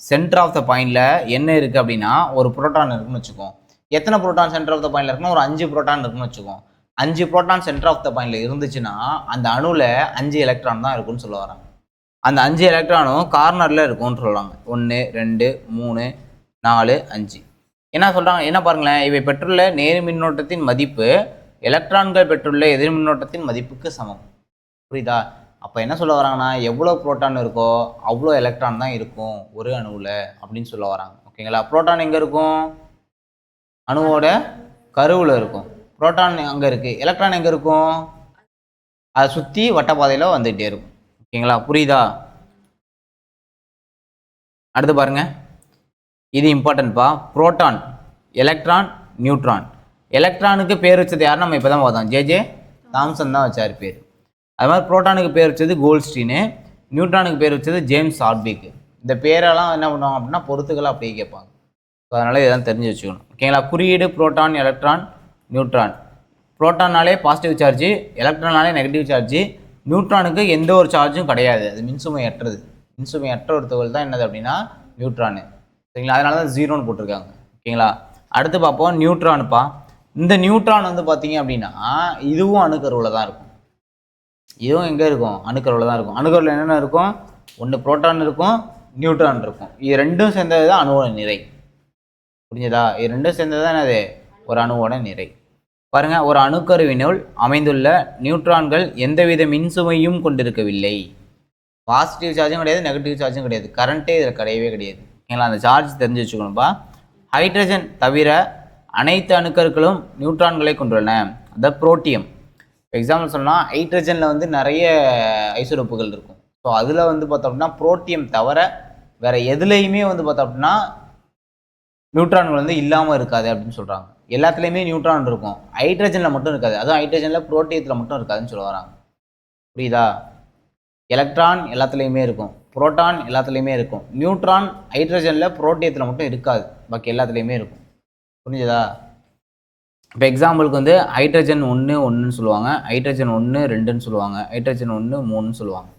சென்டர் ஆஃப் த பாயிண்டில் என்ன இருக்குது அப்படின்னா ஒரு புரோட்டான் இருக்குன்னு வச்சுக்கோம். எத்தனை புரோட்டான் சென்டர் ஆஃப் த பாயிண்டில் இருக்குன்னா ஒரு 5 புரோட்டான் இருக்குன்னு வச்சுக்கோம். 5 புரோட்டான் சென்டர் ஆஃப் த பாயிண்டில் இருந்துச்சுன்னா அந்த அணுவில் 5 எலக்ட்ரான் தான் இருக்குன்னு சொல்ல வராங்க. அந்த 5 எலக்ட்ரானும் கார்னரில் இருக்கும்னு சொல்லுவாங்க. 1 2 3 4 5. என்ன சொல்கிறாங்க, என்ன பாருங்களேன், இவை பெற்றுள்ள நேர் மின்னோட்டத்தின் மதிப்பு எலக்ட்ரான்கள் பெற்றுள்ள எதிர் மின்னோட்டத்தின் மதிப்புக்கு சமம். புரியுதா, அப்போ என்ன சொல்ல வராங்கன்னா எவ்வளோ புரோட்டான் இருக்கோ அவ்வளோ எலக்ட்ரான் தான் இருக்கும் ஒரு அணுவில் அப்படின்னு சொல்ல வராங்க. ஓகேங்களா, புரோட்டான் எங்கே இருக்கும், அணுவோட கருவில் இருக்கும். புரோட்டான் அங்கே இருக்குது, எலக்ட்ரான் எங்கே இருக்கும், அதை சுற்றி வட்டப்பாதையில் வந்துகிட்டே இருக்கும். ஓகேங்களா, புரியுதா. அடுத்து பாருங்க, இது இம்பார்ட்டன்ட்பா. Proton, electron, neutron. எலக்ட்ரானுக்கு பேர் வச்சது யார், நம்ம இப்போ தான் பார்த்தோம், ஜே தாம்சன் தான் வச்சார் பேர். அது மாதிரி புரோட்டானுக்கு பேர் வச்சது கோல்ட்ஸ்டீனு, நியூட்ரானுக்கு பேர் வச்சது ஜேம்ஸ் ஹார்ட்விக். இந்த பேரெல்லாம் என்ன பண்ணுவாங்க அப்படின்னா பொறுத்துக்களை அப்படியே கேட்பாங்க. ஸோ அதனால் இதெல்லாம் தெரிஞ்சு வச்சுக்கணும். ஓகேங்களா, குறியீடு புரோட்டான், எலக்ட்ரான், நியூட்ரான். புரோட்டானாலே பாசிட்டிவ் சார்ஜு, எலக்ட்ரானாலே நெகட்டிவ் சார்ஜு, நியூட்ரானுக்கு எந்த ஒரு சார்ஜும் கிடையாது, அது மின்சுமை அற்றது. மின்சுமை அற்ற ஒரு துகள் தான் என்னது அப்படின்னா நியூட்ரானு. சரிங்களா, அதனால தான் 0ன்னு போட்டிருக்காங்க. ஓகேங்களா, அடுத்து பார்ப்போம் நியூட்ரானுப்பா. இந்த நியூட்ரான் வந்து பார்த்தீங்க அப்படின்னா இதுவும் அணுக்கருவில் தான் இருக்கும். இதுவும் எங்கே இருக்கும்? அணுக்கருவில் தான் இருக்கும். அணுக்கருவில் என்னென்ன இருக்கும்? ஒன்று புரோட்டான் இருக்கும், நியூட்ரான் இருக்கும். இது ரெண்டும் சேர்ந்தது தான் அணுவோட நிறை. புரிஞ்சதா? இது ரெண்டும் சேர்ந்தது தான் என்னது? ஒரு அணுவோட நிறை. பாருங்கள், ஒரு அணுக்கருவினுள் அமைந்துள்ள நியூட்ரான்கள் எந்தவித மின்சுமையும் கொண்டிருக்கவில்லை. பாசிட்டிவ் சார்ஜும் கிடையாது, நெகட்டிவ் சார்ஜும் கிடையாது. கரண்ட்டே இதில் கிடையவே கிடையாது. ஓகேங்களா? அந்த சார்ஜ் தெரிஞ்சு வச்சுக்கணும்ப்பா. ஹைட்ரஜன் தவிர அனைத்து அணுக்கருக்களும் நியூட்ரான்களை கொண்டுள்ளன. அதாவது புரோட்டியம். எக்ஸாம்பிள் சொன்னால் ஹைட்ரஜனில் வந்து நிறைய ஐசோடோப்புகள் இருக்கும். ஸோ அதில் வந்து பார்த்தோம் அப்படின்னா புரோட்டியம் தவிர வேறு எதுலேயுமே வந்து பார்த்தோம் அப்படின்னா நியூட்ரான்கள் வந்து இல்லாமல் இருக்காது அப்படின்னு சொல்கிறாங்க. எல்லாத்துலேயுமே நியூட்ரான் இருக்கும், ஹைட்ரஜனில் மட்டும் இருக்காது. அதுவும் ஹைட்ரஜனில் புரோட்டியத்தில் மட்டும் இருக்காதுன்னு சொல்ல வராங்க. புரியுதா? எலக்ட்ரான் எல்லாத்துலேயுமே இருக்கும், புரோட்டான் எல்லாத்துலேயுமே இருக்கும். நியூட்ரான் ஹைட்ரஜனில் புரோட்டியத்தில் மட்டும் இருக்காது, பாக்கி எல்லாத்துலேயுமே இருக்கும். புரிஞ்சதா? இப்போ எக்ஸாம்பிளுக்கு வந்து ஹைட்ரஜன் 1 1ன்னு சொல்லுவாங்க, ஹைட்ரஜன் 1 2ன்னு சொல்லுவாங்க, ஹைட்ரஜன் 1 3ன்னு சொல்லுவாங்க.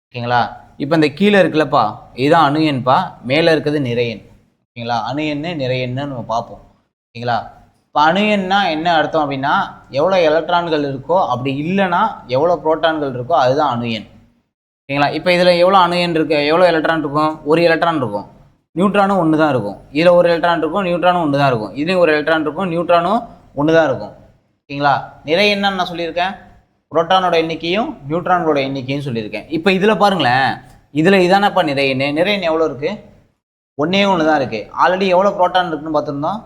ஓகேங்களா? இப்போ இந்த கீழே இருக்குல்லப்பா, இதுதான் அணு எண்பா, மேலே இருக்கிறது நிறை எண். ஓகேங்களா? அணு எண்ணு நிறை எண்ணு நம்ம பார்ப்போம். ஓகேங்களா? இப்போ அணு எண்ணா என்ன அர்த்தம் அப்படின்னா எவ்வளோ எலக்ட்ரான்கள் இருக்கோ, அப்படி இல்லைன்னா எவ்வளோ புரோட்டான்கள் இருக்கோ அதுதான் அணு எண். ஓகேங்களா? இப்போ இதில் எவ்வளோ அணு எண் இருக்குது, எவ்வளோ எலக்ட்ரான் இருக்கும்? ஒரு எலக்ட்ரான் இருக்கும், நியூட்ரானும் ஒன்று தான் இருக்கும். இதில் ஒரு எலக்ட்ரான் இருக்கும், நியூட்ரானும் ஒன்று தான் இருக்கும். இதுலேயும் ஒரு எலக்ட்ரான் இருக்கும், நியூட்ரானும் ஒன்று தான் இருக்கும். ஓகேங்களா? நிறை என்னன்னு நான் சொல்லியிருக்கேன், புரோட்டானோட எண்ணிக்கையும் நியூட்ரானோட எண்ணிக்கையும் சொல்லியிருக்கேன். இப்போ இதில் பாருங்களேன், இதில் இதானப்பா நிறை எண். நிறை எண் எவ்வளோ இருக்குது? ஒன்றே ஒன்று தான் இருக்குது. ஆல்ரெடி எவ்வளோ புரோட்டான் இருக்குன்னு பார்த்துருந்தோம்,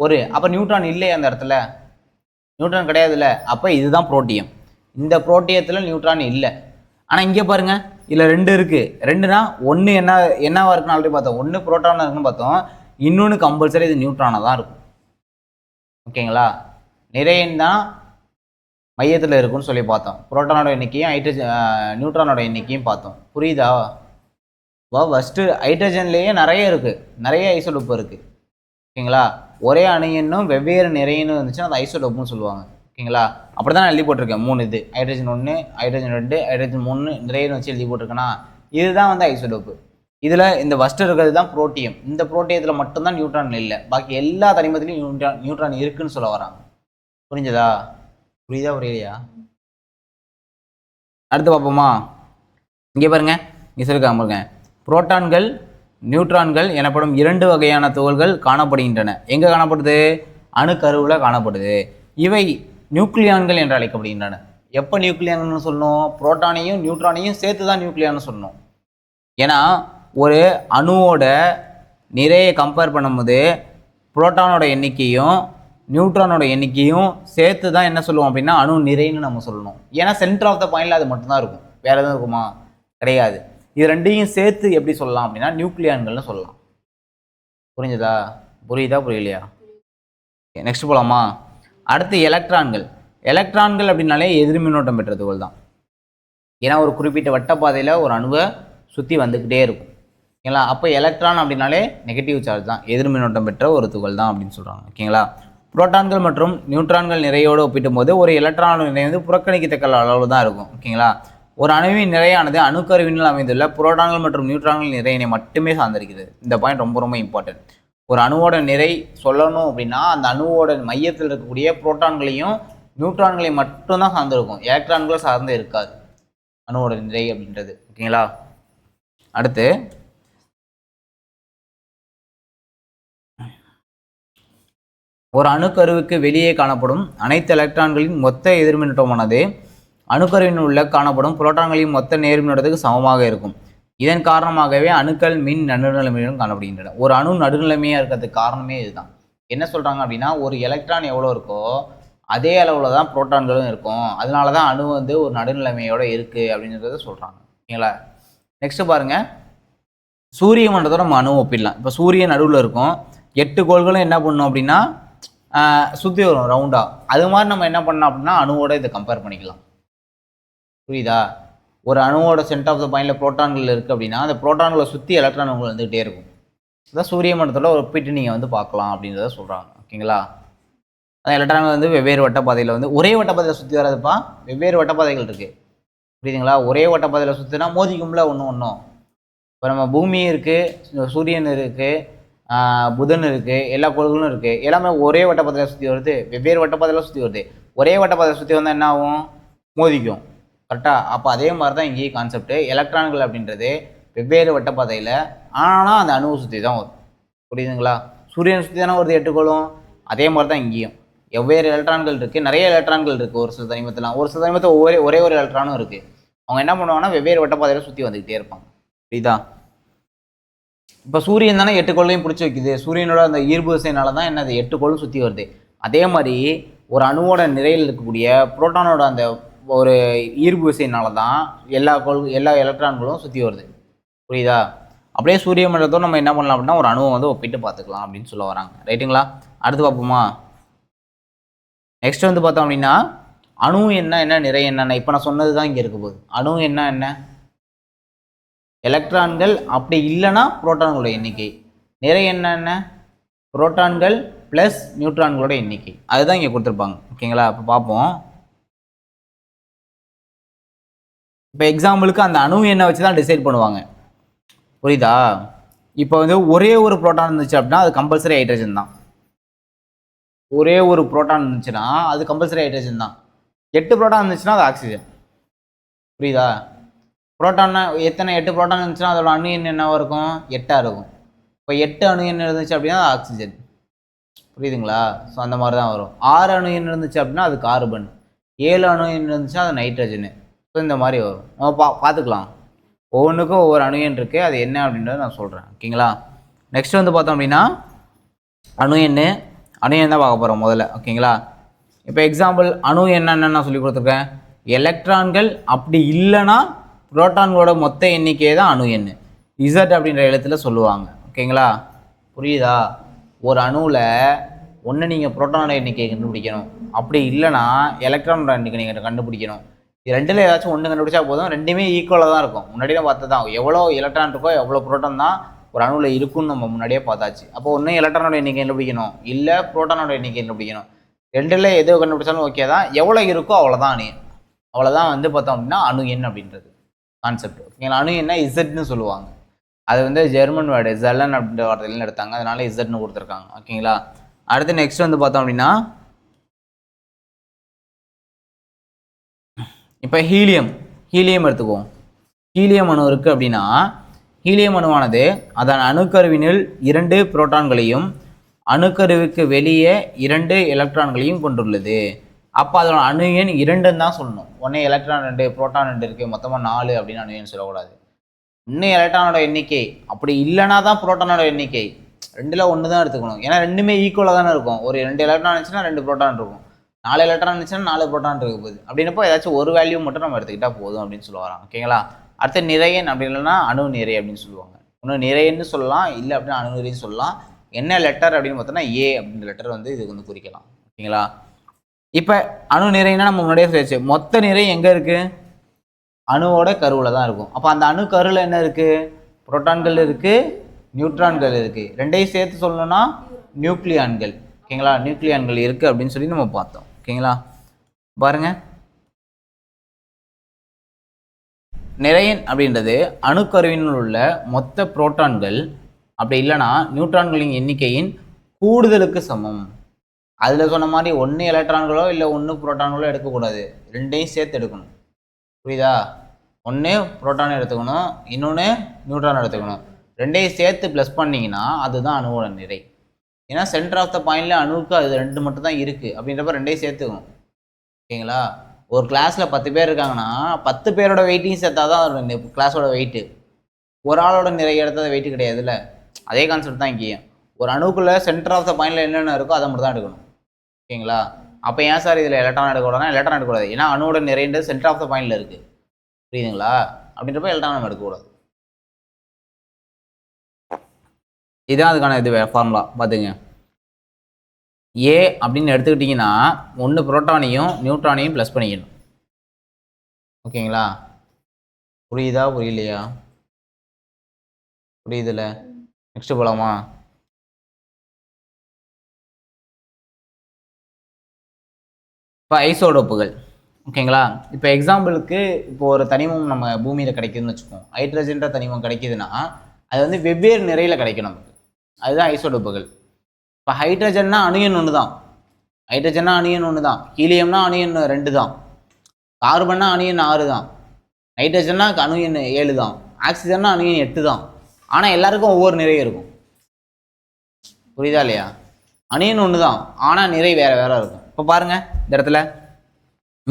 ஒரு. அப்போ நியூட்ரான் இல்லையா அந்த இடத்துல? நியூட்ரான் கிடையாதுல்ல. அப்போ இதுதான் புரோட்டியம். இந்த புரோட்டியத்தில் நியூட்ரான் இல்லை. ஆனால் இங்கே பாருங்கள், இதில் 2 இருக்குது. 2னா ஒன்று என்னவா இருக்குன்னு ஆல்ரெடி பார்த்தோம், ஒன்று புரோட்டானாக இருக்குன்னு பார்த்தோம், இன்னொன்று கம்பல்சரி இது நியூட்ரானாக தான் இருக்கும். ஓகேங்களா? நிறை எண் தான் மையத்தில் இருக்குன்னு சொல்லி பார்த்தோம். புரோட்டானோட எண்ணிக்கையும் நியூட்ரானோட எண்ணிக்கையும் பார்த்தோம். புரியுதா? ஃபஸ்ட்டு ஹைட்ரஜன்லேயே நிறைய இருக்குது, நிறைய ஐசோடோப்பு இருக்குது. ஓகேங்களா? ஒரே அணு எண்ணும் வெவ்வேறு நிறை எண்ணும் இருந்துச்சுன்னா அது ஐசோடோப்புன்னு சொல்லுவாங்க. ஓகேங்களா? அப்படி தான் நான் எழுதி போட்டிருக்கேன். 3 இது ஹைட்ரஜன் 1, ஹைட்ரஜன் 2, ஹைட்ரஜன் 3 நிறைய வச்சு எழுதி போட்டிருக்கேன்னா இதுதான் வந்து ஐசோடோப்பு. இதில் இந்த ஃபஸ்ட்டு இருக்கிறது தான் புரோட்டியம். இந்த புரோட்டியத்தில் மட்டும்தான் நியூட்ரான் இல்லை, பாக்கி எல்லா தனிமத்திலையும் நியூட்ரான் இருக்குன்னு சொல்ல வராங்க. புரிஞ்சதா? புரியுதா புரியலையா? அடுத்து பார்ப்போமா? இங்கே பாருங்க, இங்கே சொல்லிருக்காங்க பாருங்க, புரோட்டான்கள் நியூட்ரான்கள் எனப்படும் 2 வகையான துகள்கள் காணப்படுகின்றன. எங்கே காணப்படுது? அணுக்கருவில் காணப்படுது. இவை நியூக்ளியான்கள் என்று அழைக்கப்படுகின்றன. எப்போ நியூக்ளியான்னு சொல்லணும்? புரோட்டானையும் நியூட்ரானையும் சேர்த்து தான் நியூக்ளியான்னு சொல்லணும். ஏன்னா ஒரு அணுவோட நிறைய கம்பேர் பண்ணும்போது புரோட்டானோட எண்ணிக்கையும் நியூட்ரானோட எண்ணிக்கையும் சேர்த்து தான் என்ன சொல்லுவோம் அப்படின்னா அணு நிறைன்னு நம்ம சொல்லணும். ஏன்னா சென்டர் ஆஃப் த பாயிண்டில் அது மட்டும்தான் இருக்கும், வேறு எதுவும் இருக்குமா? கிடையாது. இது ரெண்டையும் சேர்த்து எப்படி சொல்லலாம் அப்படின்னா நியூக்ளியான்கள்னு சொல்லலாம். புரிஞ்சதா? புரியுதா புரியலையா? நெக்ஸ்ட் போகலாமா? அடுத்து எலக்ட்ரான்கள். எலக்ட்ரான்கள் அப்படின்னாலே எதிர் மின்னோட்டம் பெற்ற துகள் தான். ஏன்னா ஒரு குறிப்பிட்ட வட்டப்பாதையில் ஒரு அணுவை சுற்றி வந்துக்கிட்டே இருக்கும். ஓகேங்களா? அப்போ எலக்ட்ரான் அப்படின்னாலே நெகட்டிவ் சார்ஜ் தான், எதிர் மின்னோட்டம் பெற்ற ஒரு துகள் தான் அப்படின்னு சொல்கிறாங்க. ஓகேங்களா? புரோட்டான்கள் மற்றும் நியூட்ரான்கள் நிறையோடு ஒப்பிட்டும் போது ஒரு எலக்ட்ரான் நிறை வந்து புறக்கணிக்கத்தக்க அளவு தான் இருக்கும். ஓகேங்களா? ஒரு அணுவின் நிறையானது அணுக்கருவினில் அமைந்துள்ள புரோட்டான்கள் மற்றும் நியூட்ரான்கள் நிறையினை மட்டுமே சார்ந்திருக்கிறது. இந்த பாயிண்ட் ரொம்ப ரொம்ப இம்பார்ட்டன்ட். ஒரு அணுவோட நிறை சொல்லணும் அப்படின்னா அந்த அணுவோட மையத்தில் இருக்கக்கூடிய புரோட்டான்களையும் நியூட்ரான்களையும் மட்டும்தான் சார்ந்திருக்கும், எலக்ட்ரான்களும் சார்ந்து இருக்காது அணுவோட நிறை அப்படின்றது. ஓகேங்களா? அடுத்து ஒரு அணுக்கருவுக்கு வெளியே காணப்படும் அனைத்து எலக்ட்ரான்களின் மொத்த எதிர்மின்னோட்டமானது அணுக்கருவின் உள்ள காணப்படும் புரோட்டான்களின் மொத்த நேர்மின்னோட்டத்துக்கு சமமாக இருக்கும். இதன் காரணமாகவே அணுக்கள் மின் நடுநிலைமையுடன் காணப்படுகின்றன. ஒரு அணு நடுநிலைமையாக இருக்கிறதுக்கு காரணமே இதுதான். என்ன சொல்கிறாங்க அப்படின்னா ஒரு எலக்ட்ரான் எவ்வளோ இருக்கோ அதே அளவில் தான் புரோட்டான்களும் இருக்கும், அதனால தான் அணு வந்து ஒரு நடுநிலைமையோடு இருக்குது அப்படின்றத சொல்கிறாங்க. ஓகேங்களா? நெக்ஸ்ட்டு பாருங்கள், சூரிய மண்டலத்தோட நம்ம அணு ஒப்பிடலாம். இப்போ சூரியன் நடுவில் இருக்கும், 8 கோள்களும் என்ன பண்ணணும் அப்படின்னா சுற்றி வரும் ரவுண்டாக. அது மாதிரி நம்ம என்ன பண்ணலாம் அப்படின்னா அணுவோட இதை கம்பேர் பண்ணிக்கலாம். புரியுதா? ஒரு அணுவோட சென்டர் ஆஃப் த பாயிண்டில் புரோட்டான்கள் இருக்குது அப்படின்னா அந்த புரோட்டான்களை சுற்றி எலக்ட்ரான் உங்களுக்கு வந்துகிட்டே இருக்கும். அதான் சூரிய மண்டலத்தோட ஒப்பிட்டு நீங்கள் வந்து பார்க்கலாம் அப்படின்றத சொல்கிறாங்க. ஓகேங்களா? அதான் எலக்ட்ரான்கள் வந்து வெவ்வேறு வட்டப்பாதையில் வந்து ஒரே வட்டப்பாதையில் சுற்றி வராதுப்பா, வெவ்வேறு வட்டப்பாதைகள் இருக்குது. புரியுதுங்களா? ஒரே வட்டப்பாதையில் சுற்றினா மோதிக்கும்ல ஒன்றும். இப்போ நம்ம பூமி இருக்குது, சூரியன் இருக்குது, புதன் இருக்குது, எல்லா கோள்களும் இருக்குது, எல்லாமே ஒரே வட்டப்பாதையில் சுற்றி வருது, வெவ்வேறு வட்டப்பாதையில் சுற்றி வருது. ஒரே வட்டப்பாதையில் சுற்றி வந்தால் என்ன ஆகும்? மோதிக்கும். கரெக்டாக? அப்போ அதே மாதிரி தான் இங்கேயும் கான்செப்ட். எலக்ட்ரான்கள் அப்படின்றது வெவ்வேறு வட்டப்பாதையில் ஆனால் அந்த அணுவை சுற்றி தான் வரும். புரியுதுங்களா? சூரியனை சுற்றி தானே வருது 8 கோளும். அதே மாதிரி தான் இங்கேயும் வெவ்வேறு எலக்ட்ரான்கள் இருக்குது, நிறைய எலக்ட்ரான்கள் இருக்குது. ஒரு சில தனிமத்தில் ஒரே ஒரு எலக்ட்ரானும் இருக்குது. அவங்க என்ன பண்ணுவாங்கன்னா வெவ்வேறு வட்டப்பாதையில் சுற்றி வந்துக்கிட்டே இருப்பாங்க. புரியுதா? இப்போ சூரியன் தானே 8 கோளையும் பிடிச்சி வைக்குது. சூரியனோட அந்த ஈர்ப்பு விசையினால தான் என்னது 8 கோளும் சுற்றி வருது. அதே மாதிரி ஒரு அணுவோட நிறையில் இருக்கக்கூடிய புரோட்டானோட அந்த ஒரு ஈர்ப்பு விசையினால தான் எல்லா எலக்ட்ரான்களும் சுற்றி வருது. புரியுதா? அப்படியே சூரிய மண்டலத்தோடு நம்ம என்ன பண்ணலாம் அப்படின்னா ஒரு அணுவை வந்து ஒப்பிட்டு பார்த்துக்கலாம் அப்படின்னு சொல்ல வராங்க. ரைட்டுங்களா? அடுத்து பார்ப்போமா? நெக்ஸ்ட் வந்து பார்த்தோம் அப்படின்னா அணு என்ன நிறை என்னென்ன. இப்போ நான் சொன்னது தான் இங்கே இருக்க போகுது. அணு என்ன எலக்ட்ரான்கள், அப்படி இல்லைன்னா புரோட்டான்களோட எண்ணிக்கை. நிறை என்ன புரோட்டான்கள் ப்ளஸ் நியூட்ரான்களோட எண்ணிக்கை. அதுதான் இங்கே கொடுத்துருப்பாங்க. ஓகேங்களா? இப்போ பார்ப்போம். இப்போ எக்ஸாம்பிளுக்கு அந்த அணு எண்ணை வச்சு தான் டிசைட் பண்ணுவாங்க. புரியுதா? இப்போ வந்து ஒரே ஒரு புரோட்டான் இருந்துச்சு அப்படின்னா அது கம்பல்சரி ஹைட்ரஜன் தான். ஒரே ஒரு புரோட்டான் இருந்துச்சுன்னா அது கம்பல்சரி ஹைட்ரஜன் தான். 8 புரோட்டான் இருந்துச்சுன்னா அது ஆக்சிஜன். புரியுதா? புரோட்டான்னா 8 புரோட்டான் இருந்துச்சுன்னா அதோட அணு எண் என்னவாக இருக்கும்? 8ஆக இருக்கும். இப்போ 8 அணு எண் இருந்துச்சு அப்படின்னா அது ஆக்சிஜன். புரியுதுங்களா? ஸோ அந்த மாதிரி தான் வரும். 6 அணு எண் இருந்துச்சு அப்படின்னா அது கார்பன். 7 அணு எண் இருந்துச்சுன்னா அது நைட்ரஜனு. ஸோ இந்த மாதிரி வரும். நம்ம பார்த்துக்கலாம். ஒவ்வொன்றுக்கும் ஒவ்வொரு அணு எண் இருக்குது. அது என்ன அப்படின்றத நான் சொல்கிறேன். ஓகேங்களா? நெக்ஸ்ட் வந்து பார்த்தோம் அப்படின்னா அணு எண் தான் பார்க்க போகிறோம் முதல்ல. ஓகேங்களா? இப்போ எக்ஸாம்பிள் அணு என்னென்னு நான் சொல்லி கொடுத்துருக்கேன். எலக்ட்ரான்கள், அப்படி இல்லைன்னா புரோட்டான்களோட மொத்த எண்ணிக்கையை தான் அணு எண் இசட் அப்படின்ற எழுத்தில் சொல்லுவாங்க. ஓகேங்களா? புரியுதா? ஒரு அணுவில் ஒன்று நீங்கள் புரோட்டானோட எண்ணிக்கையை கண்டுபிடிக்கணும், அப்படி இல்லைன்னா எலக்ட்ரானோட எண்ணிக்கை நீங்கள் கண்டுபிடிக்கணும். இது ரெண்டில் ஏதாச்சும் ஒன்று கண்டுபிடிச்சா போதும். ரெண்டுமே ஈக்குவலாக தான் இருக்கும். முன்னாடியே பார்த்து தான் எவ்வளோ எலக்ட்ரான் இருக்கோ எவ்வளோ புரோட்டான் தான் ஒரு அணுவில் இருக்குன்னு நம்ம முன்னாடியே பார்த்தாச்சு. அப்போ ஒன்று எலக்ட்ரானோட எண்ணிக்கை கண்டுபிடிக்கணும், இல்லை புரோட்டானோட எண்ணிக்கை கண்டுபிடிக்கணும். ரெண்டில் எது கண்டுபிடிச்சாலும் ஓகே தான். எவ்வளோ இருக்கோ அவ்வளோதான் அணு. அவ்வளோதான் வந்து பார்த்தோம் அப்படின்னா அணு எண் அப்படின்றது கான்செப்ட். ஓகேங்களா? அணு என்ன இசட்னு சொல்லுவாங்க. அது வந்து ஜெர்மன் வேர்டு ஜெல்லன் அப்படின்ற வார்த்தையில எடுத்தாங்க. அதனால இசட்னு கொடுத்துருக்காங்க. ஓகேங்களா? அடுத்து நெக்ஸ்ட் வந்து பார்த்தோம் அப்படின்னா இப்போ ஹீலியம் எடுத்துக்குவோம். ஹீலியம் அணு இருக்குது அப்படின்னா ஹீலியம் அணுவானது அதன் அணுக்கருவினுள் 2 புரோட்டான்களையும் அணுக்கருவுக்கு வெளியே 2 எலக்ட்ரான்களையும் கொண்டுள்ளது. அப்போ அதோட அணு எண் 2ன்னு தான் சொல்லணும். ஒன்று எலக்ட்ரான் 2 புரோட்டான் 2 இருக்குது, மொத்தமாக 4 அப்படின்னு அணு எண் சொல்லக்கூடாது. இன்னும் எலக்ட்ரானோட எண்ணிக்கை, அப்படி இல்லைனா தான் புரோட்டானோட எண்ணிக்கை. 2ல் 1 தான் எடுத்துக்கணும். ஏன்னா ரெண்டுமே ஈக்குவலாக தானே இருக்கும். ஒரு 2 எலக்ட்ரான் இருந்துச்சுன்னா 2 புரோட்டான் இருக்கும். 4 எலக்ட்ரான் இருந்துச்சுன்னா 4 புரோட்டான் இருக்க போகுது. அப்படின்னப்போ ஏதாச்சும் ஒரு வேல்யூ மட்டும் நம்ம எடுத்துக்கிட்டால் போதும் அப்படின்னு சொல்ல வராங்க. ஓகேங்களா? அடுத்து நிறையன் அப்படி இல்லைன்னா அணு நிறை அப்படின்னு சொல்லுவாங்க. ஒன்று நிறையன்னு சொல்லலாம், இல்லை அப்படின்னா அணு நிறைன்னு சொல்லலாம். என்ன லெட்டர் அப்படின்னு பார்த்தோன்னா ஏ அப்படின்ற லெட்டர் வந்து இதுக்கு வந்து குறிக்கலாம். ஓகேங்களா? இப்போ அணு நிறைனா நம்ம முன்னாடியே சொல்லிச்சு, மொத்த நிறை எங்கே இருக்குது? அணுவோட கருவில் தான் இருக்கும். அப்போ அந்த அணு கருவில் என்ன இருக்குது? புரோட்டான்கள் இருக்குது, நியூட்ரான்கள் இருக்குது. ரெண்டையும் சேர்த்து சொல்லணும்னா நியூக்ளியான்கள். ஓகேங்களா? நியூக்ளியான்கள் இருக்குது அப்படின்னு சொல்லி நம்ம பார்த்தோம். ஓகேங்களா? பாருங்கள், நிறையன் அப்படின்றது அணுக்கருவினுள் உள்ள மொத்த புரோட்டான்கள், அப்படி இல்லைனா நியூட்ரான்களின் எண்ணிக்கையின் கூடுதலுக்கு சமம். அதில் சொன்ன மாதிரி 1 எலக்ட்ரான்களோ இல்லை 1 புரோட்டான்களோ எடுக்கக்கூடாது. ரெண்டையும் சேர்த்து எடுக்கணும். புரியுதா? 1 புரோட்டான் எடுத்துக்கணும், இன்னொன்று நியூட்ரான் எடுத்துக்கணும். ரெண்டையும் சேர்த்து ப்ளஸ் பண்ணிங்கன்னா அதுதான் அணுவோட நிறை. ஏன்னா சென்டர் ஆஃப் த பாயிண்டில் அணுவுக்கு அது 2 மட்டும் தான் இருக்குது. அப்படின்றப்ப ரெண்டையும் சேர்த்துக்கணும். ஓகேங்களா? ஒரு கிளாஸில் 10 பேர் இருக்காங்கன்னா 10 பேரோட வெயிட்டையும் சேர்த்தா தான் கிளாஸோட வெயிட்டு. ஒரு ஆளோட நிறை எடுத்தது வெயிட்டு கிடையாதுல்ல. அதே கான்செப்ட் தான் இங்கேயும். ஒரு அணுக்குள்ளே சென்டர் ஆஃப் த பாயிண்டில் என்னென்ன இருக்கோ அதை மட்டும் தான் எடுக்கணும். ஓகேங்களா? அப்போ ஏன் சார் இதில் எலக்ட்ரான் எடுக்கக்கூடாதுன்னா எலக்ட்ரான் எடுக்கக்கூடாது. ஏன்னா அணுவோட நிறைன்றது சென்டர் ஆஃப் த பாயிண்டில் இருக்குது. புரியுதுங்களா? அப்படின்றப்ப எலக்ட்ரான் நம்ம எடுக்கக்கூடாது. இதுதான் அதுக்கான இது ஃபார்முலா. பார்த்துங்க, ஏ அப்படின்னு எடுத்துக்கிட்டிங்கன்னா 1 புரோட்டானையும் நியூட்ரானையும் ப்ளஸ் பண்ணிக்கணும். ஓகேங்களா? புரியுதா புரியலையா? புரியுதுல்ல? நெக்ஸ்ட் போகலாமா? இப்போ ஐசோடோப்புகள். ஓகேங்களா? இப்போ எக்ஸாம்பிளுக்கு இப்போ ஒரு தனிமம் நம்ம பூமியில் கிடைக்குதுன்னு வச்சுக்கோம். ஹைட்ரஜன்ற தனிமம் கிடைக்குதுன்னா அது வந்து வெவ்வேறு நிறையில் கிடைக்கும் நமக்கு. அதுதான் ஐசோடோப்புகள். இப்போ ஹைட்ரஜன்னா அணு எண் 1 தான். ஹைட்ரஜன்னா அணு எண் 1 தான். ஹீலியம்னா அணு எண் 2 தான். கார்பன்னா அணுஎண் 6 தான், நைட்ரஜன்னா அணுஎண் 7 தான், ஆக்சிஜன்னா அணுஎண் 8 தான். ஆனால் எல்லாருக்கும் ஒவ்வொரு நிறை இருக்கும். புரியுதா இல்லையா? அணுஎண் ஒன்று தான், ஆனால் நிறை வேற வேற இருக்கும். இப்போ பாருங்க, இந்த இடத்துல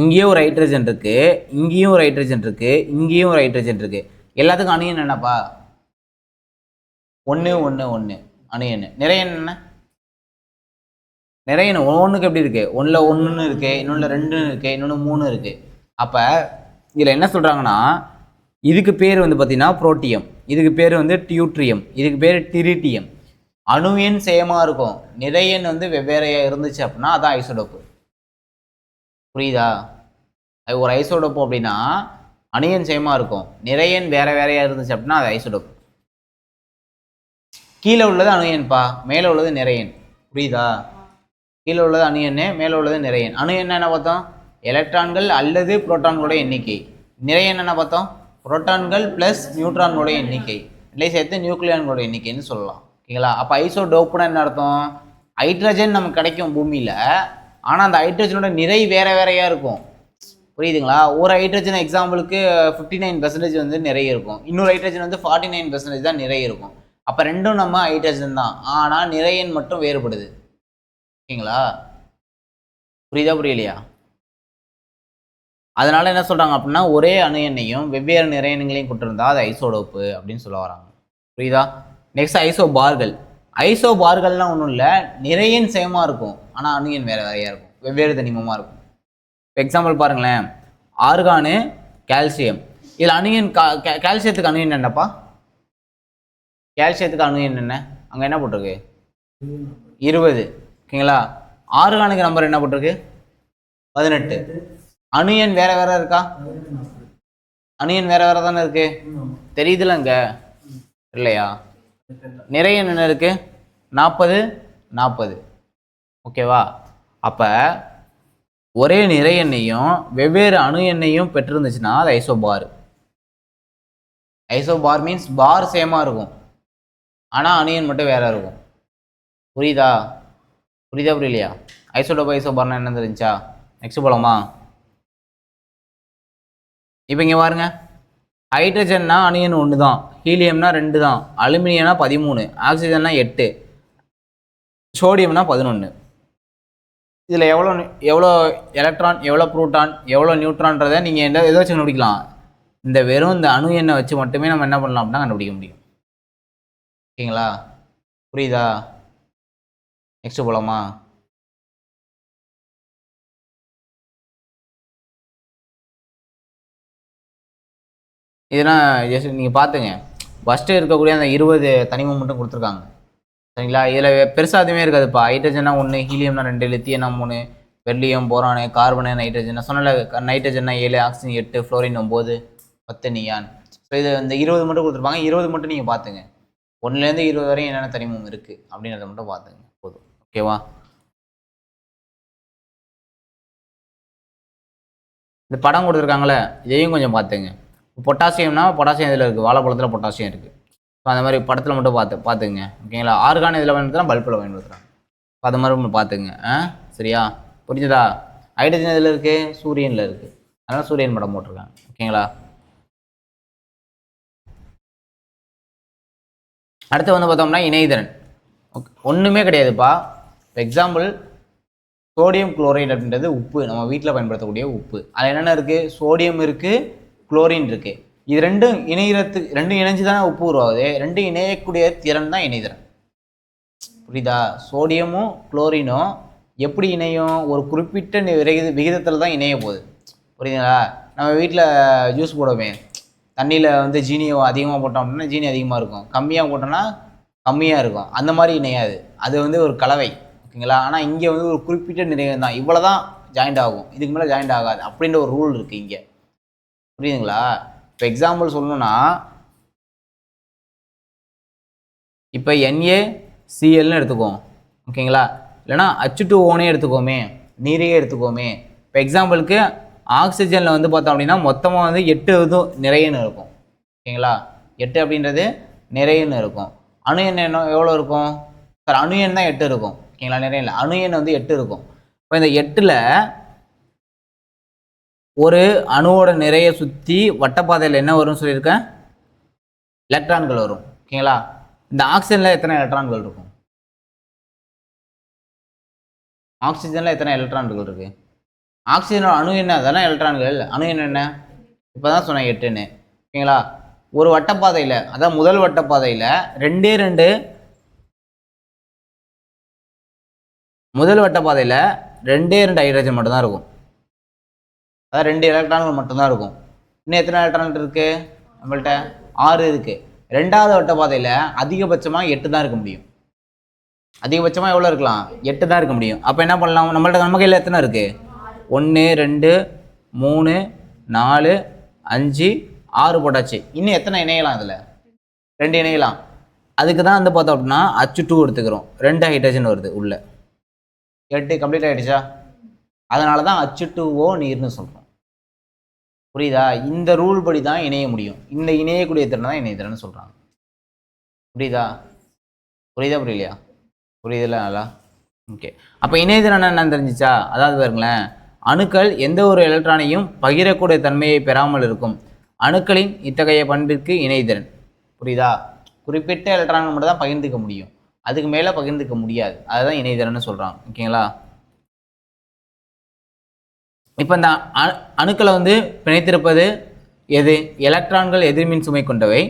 இங்கேயும் ஒரு ஹைட்ரஜன் இருக்கு, இங்கேயும் ஒரு ஹைட்ரஜன் இருக்கு, இங்கேயும் ஒரு ஹைட்ரஜன் இருக்கு. எல்லாத்துக்கும் அணுஎண் என்னப்பா? 1 1 1 அணுஎண். நிறையன் என்ன? நிறைய ஒன்றுக்கு எப்படி இருக்கு? ஒன்றில் 1 இருக்கு, இன்னொன்று 2 இருக்கு, இன்னொன்று 3 இருக்கு. அப்போ இதில் என்ன சொல்கிறாங்கன்னா, இதுக்கு பேர் வந்து பார்த்தீங்கன்னா புரோட்டியம், இதுக்கு பேர் வந்து டியூட்ரியம், இதுக்கு பேர் டிரிட்டியம். அணு எண் சேமாக இருக்கும், நிறையன் வந்து வெவ்வேறையாக இருந்துச்சு அப்படின்னா அதான் ஐசோடோப்பு. புரியுதா? ஒரு ஐசோடோப்பு அப்படின்னா அணு எண் சேமாக இருக்கும், நிறையன் வேற வேறையாக இருந்துச்சு அப்படின்னா அது ஐசோடோப்பு. கீழே உள்ளது அணு எண்பா, மேலே உள்ளது நிறையன். புரியுதா? கீழே உள்ளது அணு எண்ணு, மேலே உள்ளது நிறையன். அணு எண்ணு என்ன பார்த்தோம்? எலக்ட்ரான்கள் அல்லது புரோட்டான்களோட எண்ணிக்கை. நிறையன் என்ன பார்த்தோம்? புரோட்டான்கள் ப்ளஸ் நியூட்ரான்களோட எண்ணிக்கை, இல்லை சேர்த்து நியூக்ளியான்களோட எண்ணிக்கைன்னு சொல்லலாம். ஓகேங்களா? அப்போ ஐசோடோப்புனா என்ன அர்த்தம்? ஹைட்ரஜன் நமக்கு கிடைக்கும் பூமியில், ஆனால் அந்த ஹைட்ரஜனோட நிறை வேற வேறையாக இருக்கும். புரியுதுங்களா? ஒரு ஹைட்ரஜன் எக்ஸாம்பிளுக்கு 59% வந்து நிறைய இருக்கும், இன்னொரு ஹைட்ரஜன் வந்து 49% தான் நிறைய இருக்கும். அப்போ ரெண்டும் நம்ம ஹைட்ரஜன் தான், ஆனால் நிறையன் மட்டும் வேறுபடுது. ஓகேங்களா? புரியுதா புரியலையா? அதனால என்ன சொல்றாங்க அப்படின்னா, ஒரே அணு எண்ணையும் வெவ்வேறு நிறையன்களையும் கொண்டிருந்தா அது ஐசோடோப்பு அப்படின்னு சொல்ல வராங்க. புரியுதா? நெக்ஸ்ட் ஐசோபார்கள். ஐசோபார்கள்னா ஒன்றும் இல்லை, நிறையன் சேமாக இருக்கும் ஆனால் அணு எண் வேற வேறையாக இருக்கும், வெவ்வேறு தனிமமாக இருக்கும். எக்ஸாம்பிள் பாருங்களேன், ஆர்கானு, கால்சியம். இதில் அணு எண் கால்சியத்துக்கு அணு எண் என்னப்பா? கால்சியத்துக்கு அணு எண் என்ன? அங்கே என்ன போட்டிருக்கு? 20. ஓகேங்களா? ஆர்கானுக்கு நம்பர் என்ன போட்டிருக்கு? 18. அணு எண் வேற வேற இருக்கா? அணு எண் வேற வேற தானே இருக்கு, தெரியுதுல இங்க இல்லையா? நிறைய என்ன இருக்கு? 40 40. ஓகேவா? அப்ப ஒரே நிறை எண்ணையும் வெவ்வேறு அணு எண்ணையும் பெற்றிருந்துச்சுன்னா அது ஐசோபார். ஐசோபார் மீன்ஸ் பார் சேமா இருக்கும், ஆனா அணு எண் மட்டும் வேற இருக்கும். புரியுதா? புரியுதா புரியலையா? ஐசோடோப் ஐசோபார்னா என்ன தெரிஞ்சா? நெக்ஸ்ட் போலாமா? இப்போ இங்கே பாருங்க, ஹைட்ரஜன்னா அணு எண் 1 தான், ஹீலியம்னா 2 தான், அலுமினியம்னா 13, ஆக்சிஜன்னா 8, சோடியம்னா 11. இதில் எவ்வளோ எவ்வளோ எலக்ட்ரான், எவ்வளோ ப்ரோட்டான், எவ்வளோ நியூட்ரான்றதை நீங்கள் எதை வச்சு கண்டுபிடிக்கலாம்? இந்த வெறும் இந்த அணு எண்ணை வச்சு மட்டுமே நம்ம என்ன பண்ணலாம் அப்படின்னா கண்டுபிடிக்க முடியும். ஓகேங்களா? புரியுதா? நெக்ஸ்ட் போலாமா? இதெல்லாம் ஜஸ்ட் நீங்கள் பார்த்துங்க, ஃபஸ்ட்டு இருக்கக்கூடிய அந்த 20 தனிமம் மட்டும் கொடுத்துருக்காங்க. சரிங்களா? இதில் பெருசாக எதுவுமே இருக்காதுப்பா. ஹைட்ரஜனா 1, ஹீலியம்னா 2, லித்தியம்னா 3, பெர்லியம், போரானு, கார்பனு, நைட்ரஜன். சொன்னல நைட்ரஜன்னா 7, ஆக்சிஜன் 8, ஃப்ளோரின் 9, 10 நியான். ஸோ இது இந்த 20 மட்டும் கொடுத்துருப்பாங்க. 20 மட்டும் நீங்கள் பார்த்துங்க, 1லேருந்து 20 வரையும் என்னென்ன தனிமம் இருக்குது அப்படின்றத மட்டும் பார்த்துங்க போதும். ஓகேவா? இந்த படம் கொடுத்துருக்காங்களே, இதையும் கொஞ்சம் பார்த்துங்க. பொட்டாசியம்னா பொட்டாசியம் இதில் இருக்குது, வாழைப்பழத்தில் பொட்டாசியம் இருக்குது. ஸோ அந்த மாதிரி படத்தில் மட்டும் பார்த்துங்க. ஓகேங்களா? ஆர்கான் இதில் பயன்படுத்துகிறான், பல்பில் பயன்படுத்துகிறாங்க. அது மாதிரி பார்த்துங்க. சரியா? புரிஞ்சுதா? ஹைட்ரஜன் இதில் இருக்குது, சூரியனில் இருக்குது, அதனால் சூரியன் படம் போட்டிருக்காங்க. ஓகேங்களா? அடுத்து வந்து பார்த்தோம்னா இணைதிறன். ஓகே, ஒன்றுமே கிடையாதுப்பா. எக்ஸாம்பிள் சோடியம் குளோரைடு அப்படின்றது உப்பு, நம்ம வீட்டில் பயன்படுத்தக்கூடிய உப்பு. அதில் என்னென்ன இருக்குது? சோடியம் இருக்குது, குளோரின் இருக்குது. இது ரெண்டும் ரெண்டும் இணைஞ்சு தானே உப்பு உருவாகுது. ரெண்டும் இணையக்கூடிய திறன் தான் இணைதிறன். புரியுதா? சோடியமும் குளோரினும் எப்படி இணையும்? ஒரு குறிப்பிட்ட விகிதத்தில் தான் இணைய போகுது. புரியுதுங்களா? நம்ம வீட்டில் ஜூஸ் போடுவோமே, தண்ணியில் வந்து ஜீனி அதிகமாக போட்டோம் அப்படின்னா ஜீனி அதிகமாக இருக்கும், கம்மியாக போட்டோம்னா கம்மியாக இருக்கும். அந்த மாதிரி இணையாது, அது வந்து ஒரு கலவை. ஓகேங்களா? ஆனால் இங்கே வந்து ஒரு குறிப்பிட்ட நிறையம் தான், இவ்வளோ தான் ஜாயிண்ட் ஆகும், இதுக்கு மேலே ஜாயிண்ட் ஆகாது அப்படின்ற ஒரு ரூல் இருக்குது இங்கே. புரியுதுங்களா? இப்போ எக்ஸாம்பிள் சொல்லணும்னா, இப்போ NaClன்னு எடுத்துக்கோம். ஓகேங்களா? இல்லைனா H2O எடுத்துக்கோமே, நீரையே எடுத்துக்கோமே. இப்போ எக்ஸாம்பிளுக்கு ஆக்சிஜனில் வந்து பார்த்தோம் அப்படின்னா மொத்தமாக வந்து 8 இதுவும் நிறையன்னு இருக்கும். ஓகேங்களா? 8 அப்படின்றது நிறையன்னு இருக்கும். அணு எண் என்ன எவ்வளோ இருக்கும்? சார் அணு எண் தான் 8 இருக்கும். ஓகேங்களா? நிறைய இல்லை, அணு எண் வந்து 8 இருக்கும். இப்போ இந்த 8ல் ஒரு அணுவோட நிறைய சுற்றி வட்டப்பாதையில் என்ன வரும்னு சொல்லியிருக்கேன், எலக்ட்ரான்கள் வரும். ஓகேங்களா? இந்த ஆக்சிஜனில் எத்தனை எலக்ட்ரான்கள் இருக்கும்? ஆக்சிஜனில் எத்தனை எலக்ட்ரான்கள் இருக்கு? ஆக்சிஜனோட அணு என்ன? அதெல்லாம் எலக்ட்ரான்கள். அணு என்ன? இப்போ தான் சொன்னேன் 8ன்னு. ஓகேங்களா? ஒரு வட்டப்பாதையில், அதான் முதல் வட்டப்பாதையில் முதல் வட்டப்பாதையில் 2 ஹைட்ரஜன் மட்டும்தான் இருக்கும். அதான் 2 எலக்ட்ரான்கள் மட்டும்தான் இருக்கும். இன்னும் எத்தனை எலக்ட்ரான் இருக்கு நம்மள்கிட்ட? 6 இருக்கு. 2வது வட்டப்பாதையில் அதிகபட்சமாக 8 தான் இருக்க முடியும். அதிகபட்சமாக எவ்வளோ இருக்கலாம்? 8 தான் இருக்க முடியும். அப்போ என்ன பண்ணலாம்? நம்ம கையில் எத்தனை இருக்கு? 1 2 3 4 5 6 போட்டாச்சு. இன்னும் எத்தனை இணையலாம்? இதில் 2 இணையலாம். அதுக்கு தான் வந்து பார்த்தோம் அப்படின்னா H2 எடுத்துக்கிறோம். 2 ஹைட்ரஜன் வருது உள்ள. 8 கம்ப்ளீட் ஆகிடுச்சா? அதனால தான் H2O நீர்னு சொல்கிறோம். புரியுதா? இந்த ரூல் படி தான் இணைய முடியும். இந்த இணையக்கூடிய திறனை தான் இணையத்திறன் சொல்கிறாங்க. புரியுதா புரியலையா? புரியுதுல? நல்லா. ஓகே. அப்போ இணையத்திறன் என்னன்னு தெரிஞ்சிச்சா? அதாவது பாருங்களேன், அணுக்கள் எந்த ஒரு எலக்ட்ரானையும் பகிரக்கூடிய தன்மையை பெறாமல் இருக்கும். அணுக்களின் இத்தகைய பண்பிற்கு இணைதிறன். புரியுதா? குறிப்பிட்ட எலக்ட்ரான்கள் மட்டும் தான் பகிர்ந்துக்க முடியும், அதுக்கு மேலே பகிர்ந்துக்க முடியாது. அதுதான் இணைதிறன்னு சொல்கிறாங்க. ஓகேங்களா? இப்போ இந்த அணுக்களை வந்து பிணைத்திருப்பது எது? எலக்ட்ரான்கள் எதிர்மின் சுமை கொண்டவை,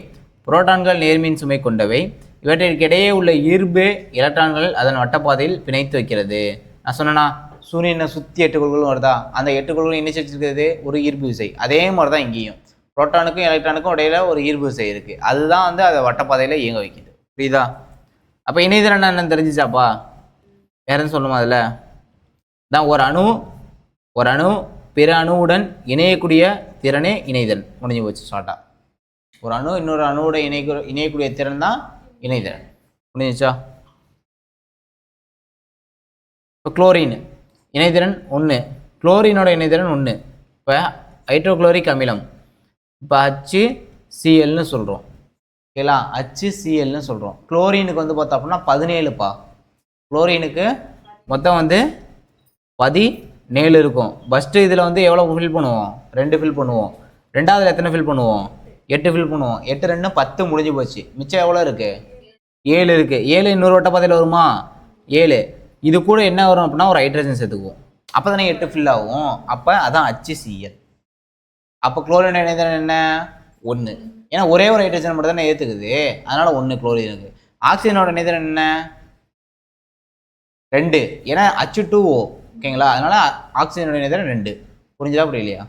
புரோட்டான்கள் நேர்மின் சுமை கொண்டவை. இவற்றிற்கிடையே உள்ள ஈர்ப்பு எலக்ட்ரான்கள் அதன் வட்டப்பாதையில் பிணைத்து வைக்கிறது. நான் சொன்னேன்னா சூரியனை சுற்றி 8 கோள்களும் வருதா? அந்த 8 கோள்களும் இணைச்சு வச்சிருக்கிறது ஒரு ஈர்ப்பு விசை. அதே மாதிரி தான் இங்கேயும் புரோட்டானுக்கும் எலக்ட்ரானுக்கும் இடையில ஒரு ஈர்ப்பு விசை இருக்குது. அதுதான் வந்து அதை வட்டப்பாதையில் இயங்க வைக்குது. புரியுதா? அப்போ இணைதிறன் என்னன்னு தெரிஞ்சிச்சாப்பா? யாருன்னு சொல்லுமா? அதில் தான் ஒரு அணு பிற அணுவுடன் இணையக்கூடிய திறனே இணைதிறன். முடிஞ்சு போச்சு ஷார்ட்டா. ஒரு அணு இன்னொரு அணுவோட இணையக்கூடிய திறன் தான் இணைதிறன். முடிஞ்சிச்சா? இப்போ குளோரின் இணைதிறன் 1, குளோரினோட இணைதிறன் 1. இப்போ ஹைட்ரோகுளோரிக் அமிலம், இப்போ HClன்னு சொல்கிறோம். ஓகேங்களா? HClன்னு சொல்கிறோம். குளோரினுக்கு வந்து பார்த்தோம் அப்படின்னா 17பா. குளோரினுக்கு மொத்தம் வந்து 17 இருக்கும். ஃபஸ்ட்டு இதில் வந்து எவ்வளோ ஃபில் பண்ணுவோம்? 2 ஃபில் பண்ணுவோம். 2வதுல எத்தனை ஃபில் பண்ணுவோம்? 8 ஃபில் பண்ணுவோம். 8 2 10 முடிஞ்சு போச்சு. மிச்சம் எவ்வளோ இருக்குது? 7 இருக்குது. 7 இன்னொரு வட்டப்பாதையில் வருமா? 7. இது கூட என்ன வரும் அப்படின்னா ஒரு ஹைட்ரஜன் சேர்த்துக்குவோம். அப்போ தானே 8 ஃபில் ஆகும். அப்போ அதான் HCl. அப்போ குளோரின் இணைதிறன் என்ன? 1. ஏன்னா ஒரே ஒரு ஹைட்ரஜன் மட்டும் தானே ஏற்றுக்குது, அதனால் 1 குளோரினுக்கு. ஆக்சிஜனோட இணைதிறன் என்ன? 2. ஏன்னா H2O. ஓகேங்களா? அதனால ஆக்சிஜனோட இணைதிறன் 2. புரிஞ்சுதா புரியலையா?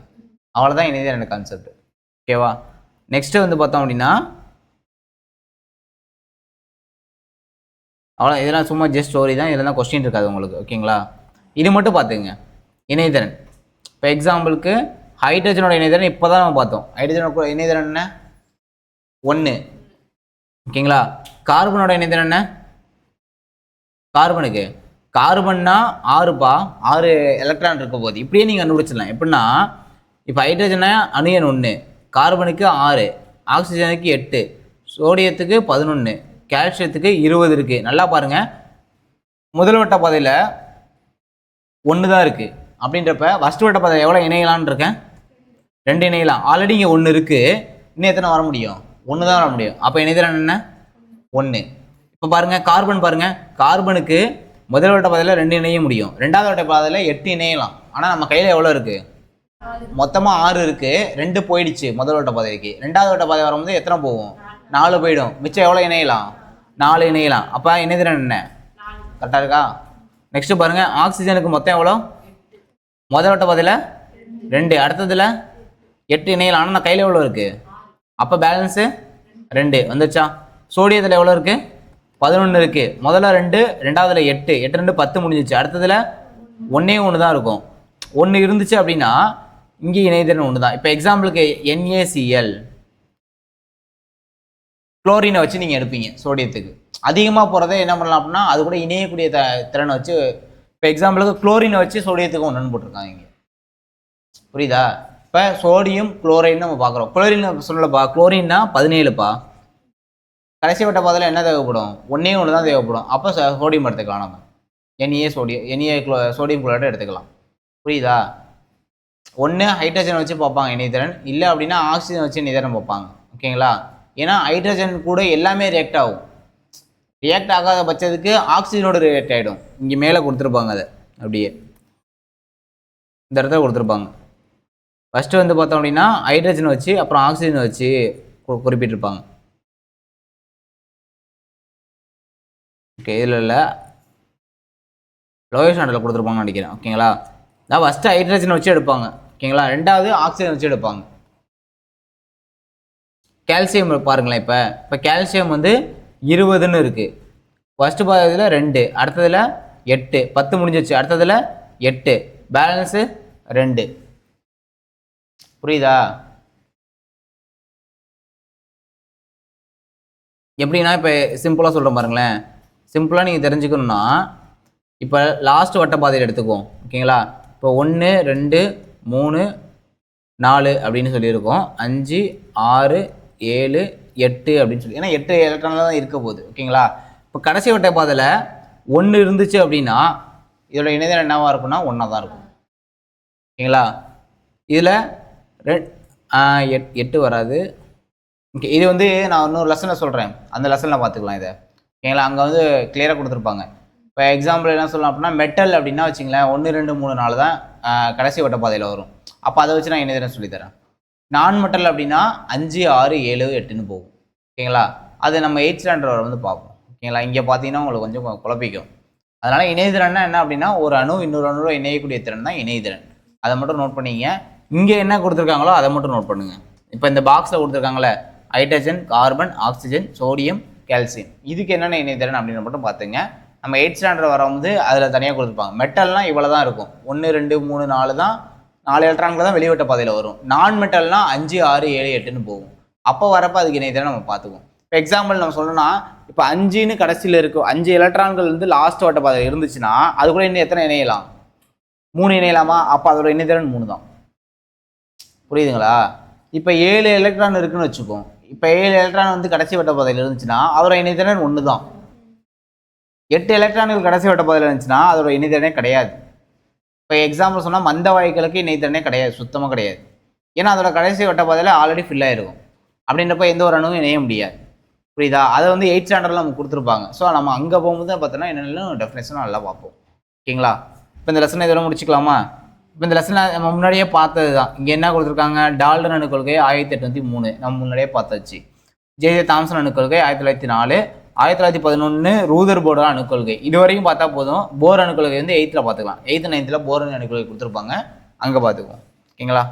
அவ்வளோதான் இணைதிறன் கான்செப்ட். ஓகேவா? நெக்ஸ்ட்டு வந்து பார்த்தோம் அப்படின்னா அவ்வளோ. இதெல்லாம் சும்மா ஜஸ்ட் ஸ்டோரி தான், இதெல்லாம் கொஸ்டின் இருக்காது உங்களுக்கு. ஓகேங்களா? இது மட்டும் பார்த்துங்க. இணைதிறன் இப்போ எக்ஸாம்பிளுக்கு ஹைட்ரஜனோட இணைதிறன் இப்போ தான் நம்ம பார்த்தோம். ஹைட்ரஜனோட இணைதிறன் என்ன? 1. ஓகேங்களா? கார்பனோட இணைதிறன் என்ன? கார்பன்னா 6பா. 6 எலக்ட்ரான் இருக்க போது இப்படியே நீங்கள் கண்டுபிடிச்சிடலாம். எப்படின்னா இப்போ ஹைட்ரஜனை அணு எண் 1, கார்பனுக்கு 6, ஆக்சிஜனுக்கு 8, சோடியத்துக்கு 11, கால்சியத்துக்கு 20 இருக்குது. நல்லா பாருங்கள், முதல் வட்ட பாதையில் 1 தான் இருக்குது. அப்படின்றப்ப ஃபஸ்ட் வட்ட பாதையில் எவ்வளோ இணையலான்னு இருக்கேன்? 2 இணையலாம். ஆல்ரெடி இங்கே 1 இருக்குது. இன்னும் எத்தனை வர முடியும்? 1 தான் வர முடியும். அப்போ இணைதிறன் என்ன? 1. இப்போ பாருங்கள், கார்பன் பாருங்கள், கார்பனுக்கு முதல் வட்ட பாதையில் 2 இணைய முடியும். 2வது வட்ட பாதையில் 8 இணையலாம். ஆனால் நம்ம கையில் எவ்வளோ இருக்குது? மொத்தமாக 6 இருக்குது. 2 போயிடுச்சு முதல் வட்ட பாதைக்கு. 2வது வட்ட பாதை வரும்போது எத்தனை போகும்? 4 போயிடும். மிச்சம் எவ்வளோ இணையலாம்? 4 இணையலாம். அப்போ இணைதிறன் என்ன? கரெக்டாக இருக்கா? நெக்ஸ்ட்டு பாருங்கள், ஆக்சிஜனுக்கு மொத்தம் எவ்வளோ? முதல் வட்ட பாதையில் 2, அடுத்ததில் 8 இணையலாம். ஆனால் நான் கையில் எவ்வளோ இருக்குது? அப்போ பேலன்ஸு 2 வந்துச்சா? சோடியத்தில் எவ்வளோ இருக்குது? 11 இருக்குது. முதல்ல 2, 2வதுல 8, 8 2 10 முடிஞ்சிச்சு. அடுத்ததில் 1 தான் இருக்கும். 1 இருந்துச்சு அப்படின்னா இங்கே இணைதிறன் 1 தான். இப்போ எக்ஸாம்பிளுக்கு NaCl குளோரினை வச்சு நீங்கள் எடுப்பீங்க. சோடியத்துக்கு அதிகமாக போகிறத என்ன பண்ணலாம் அப்படின்னா அது கூட இணையக்கூடிய திறனை வச்சு, இப்போ எக்ஸாம்பிளுக்கு குளோரினை வச்சு சோடியத்துக்கு 1 போட்டிருக்காங்க இங்கே. புரியுதா? இப்போ சோடியம் குளோரைன்னு நம்ம பார்க்குறோம். குளோரின் சொல்லலப்பா, குளோரின்னா 17பா. கடைசி வட்ட பாதையில் என்ன தேவைப்படும்? 1 தான் தேவைப்படும். அப்போ சோடியம் எடுத்துக்கலாம். நம்ம சோடியம் குளோரைடு எடுத்துக்கலாம். புரியுதா? ஒன்று ஹைட்ரஜன் வச்சு பார்ப்பாங்க இணைதிறன், இல்லை அப்படின்னா ஆக்சிஜன் வச்சு இணைதிறன் பார்ப்பாங்க. ஓகேங்களா? ஏன்னா ஹைட்ரஜன் கூட எல்லாமே ரியாக்ட் ஆகும். ரியாக்ட் ஆகாத பட்சத்துக்கு ஆக்சிஜனோட ரியாக்ட் ஆகிடும். இங்கே மேலே கொடுத்துருப்பாங்க, அதை அப்படியே இந்த இடத்துல கொடுத்துருப்பாங்க. ஃபஸ்ட்டு வந்து பார்த்தோம் அப்படின்னா ஹைட்ரஜன் வச்சு அப்புறம் ஆக்சிஜன் வச்சு குறிப்பிட்டிருப்பாங்க. ஓகே, இதில் இல்லை, லோயர் ஸ்டாண்டர்டில் கொடுத்துருப்பாங்கன்னு நினைக்கிறேன். ஓகேங்களா? நான் ஃபஸ்ட்டு ஹைட்ரஜன் வச்சு எடுப்பாங்க. ஓகேங்களா? ரெண்டாவது ஆக்சிஜன் வச்சு எடுப்பாங்க. கால்சியம் பாருங்களேன். இப்போ கால்சியம் வந்து 20ன்னு இருக்குது. ஃபஸ்ட்டு பார்த்ததுல 2, அடுத்ததில் 8, 10 முடிஞ்சிச்சு. அடுத்ததில் 8, பேலன்ஸு 2. புரியுதா? எப்படின்னா இப்போ சிம்பிளாக சொல்கிறேன் பாருங்களேன். சிம்பிளாக நீங்கள் தெரிஞ்சுக்கணுன்னா இப்போ லாஸ்ட் வட்டப்பாதையில் எடுத்துக்குவோம். ஓகேங்களா? இப்போ 1 2 3 4 அப்படின்னு சொல்லியிருக்கோம். 5 6 7 8 அப்படின்னு சொல்லி, ஏன்னா 8 எலக்ட்ரானில் தான் இருக்க போகுது. ஓகேங்களா? இப்போ கடைசி வட்டப்பாதையில் 1 இருந்துச்சு அப்படின்னா இதோட இணைதிறன் என்னவாக இருக்குன்னா 1 தான் இருக்கும். ஓகேங்களா? இதில் 8 வராது. ஓகே, இது வந்து நான் இன்னொரு லெசனில் சொல்கிறேன், அந்த லெசனில் பார்த்துக்கலாம் இதை. ஓகேங்களா? அங்கே வந்து கிளியராக கொடுத்துருப்பாங்க. இப்போ எக்ஸாம்பிள் என்ன சொல்லலாம் அப்படின்னா மெட்டல் அப்படின்னா வச்சுங்களேன் 1 2 3 4 தான் கடைசி வட்டப்பாதையில் வரும். அப்போ அதை வச்சு நான் இணைதிறன் சொல்லித்தரேன். நான் மெட்டல் அப்படின்னா 5 6 7 8ன்னு போகும். ஓகேங்களா? அது நம்ம 8th ஸ்டாண்டர்ட் வரை வந்து பார்ப்போம். ஓகேங்களா? இங்கே பார்த்தீங்கன்னா உங்களுக்கு கொஞ்சம் குழப்பிக்கும். அதனால் இணைதிறன்னா என்ன அப்படின்னா ஒரு அணு இன்னொரு அணுவோட இணையக்கூடிய திறன் தான் இணைதிறன். அதை மட்டும் நோட் பண்ணிங்க. இங்கே என்ன கொடுத்துருக்காங்களோ அதை மட்டும் நோட் பண்ணுங்கள். இப்போ இந்த பாக்ஸில் கொடுத்துருக்காங்களே hydrogen, carbon, oxygen, sodium, calcium, இதுக்கு என்னென்ன இணைதிறன் அப்படின்னு மட்டும் பார்த்துங்க. நம்ம 8th ஸ்டாண்டர்ட் வரும்போது அதில் தனியாக கொடுத்துருப்பாங்க. மெட்டல்னால் இவ்வளோ தான் இருக்கும். 1 2 3 4 தான், 4 எலக்ட்ரான்கள் தான் வெளிவட்ட பாதையில் வரும். நான் மெட்டல்னால் 5 6 7 8ன்னு போகும். அப்போ வரப்போ அதுக்கு இணைதிறன் நம்ம பார்த்துக்குவோம். இப்போ எக்ஸாம்பிள் நம்ம சொல்லணும்னா இப்போ 5ன்னு கடைசியில் இருக்கும், 5 எலக்ட்ரான்கள் வந்து லாஸ்ட் வட்ட பாதையில் இருந்துச்சுன்னா அது கூட இன்னும் எத்தனை இணையலாம்? 3 இணையலாமா? அப்போ அதோட இணைதிறன் 3 தான். புரியுதுங்களா? இப்போ 7 எலக்ட்ரான் இருக்குன்னு வச்சுப்போம். இப்போ 7 எலக்ட்ரான் வந்து கடைசி வட்ட பாதையில் இருந்துச்சுன்னா அதோட இணைதிறன் 1 தான். 8 எலக்ட்ரான்கள் கடைசி வட்ட பாதையில் இருந்துச்சுன்னா அதோட இணைதிறனே கிடையாது. இப்போ எக்ஸாம்பிள் சொன்னால் மந்த வாயுக்களுக்கு இணைதிறனே கிடையாது, சுத்தமாக கிடையாது. ஏன்னா அதோட கடைசி வட்ட பாதையில் ஆல்ரெடி ஃபில் ஆகிருக்கும். அப்படின்றப்ப எந்த ஒரு அணுவும் இணைய முடியாது. புரியுதா? அதை வந்து 8th ஸ்டாண்டர்டில் நம்ம கொடுத்துருப்பாங்க. ஸோ நம்ம அங்கே போகும்போது பார்த்தோன்னா என்னென்ன டெஃபினேஷன் நல்லா பார்ப்போம். ஓகேங்களா? இப்போ இந்த லெசனை இதெல்லாம் முடிச்சுக்கலாமா? இப்போ இந்த லெசனில் நம்ம முன்னாடியே பார்த்தது தான். இங்கே என்ன கொடுத்துருக்காங்க? டால்டன் அணுக்கொள்கை 1803 நம்ம முன்னாடியே பார்த்தாச்சு. ஜே தாம்சன் அணுக்கொள்கை 1904, 1911 ரூதர்போர்டு அணுக்கொள்கை. இது வரைக்கும் பார்த்தா போதும். போர் அணுக்கொள்கை வந்து 8th பார்த்துக்கலாம். 8th 9th போர் அணுக்கொள்கை கொடுத்துருப்பாங்க, அங்கே பார்த்துக்குவோம். ஓகேங்களா?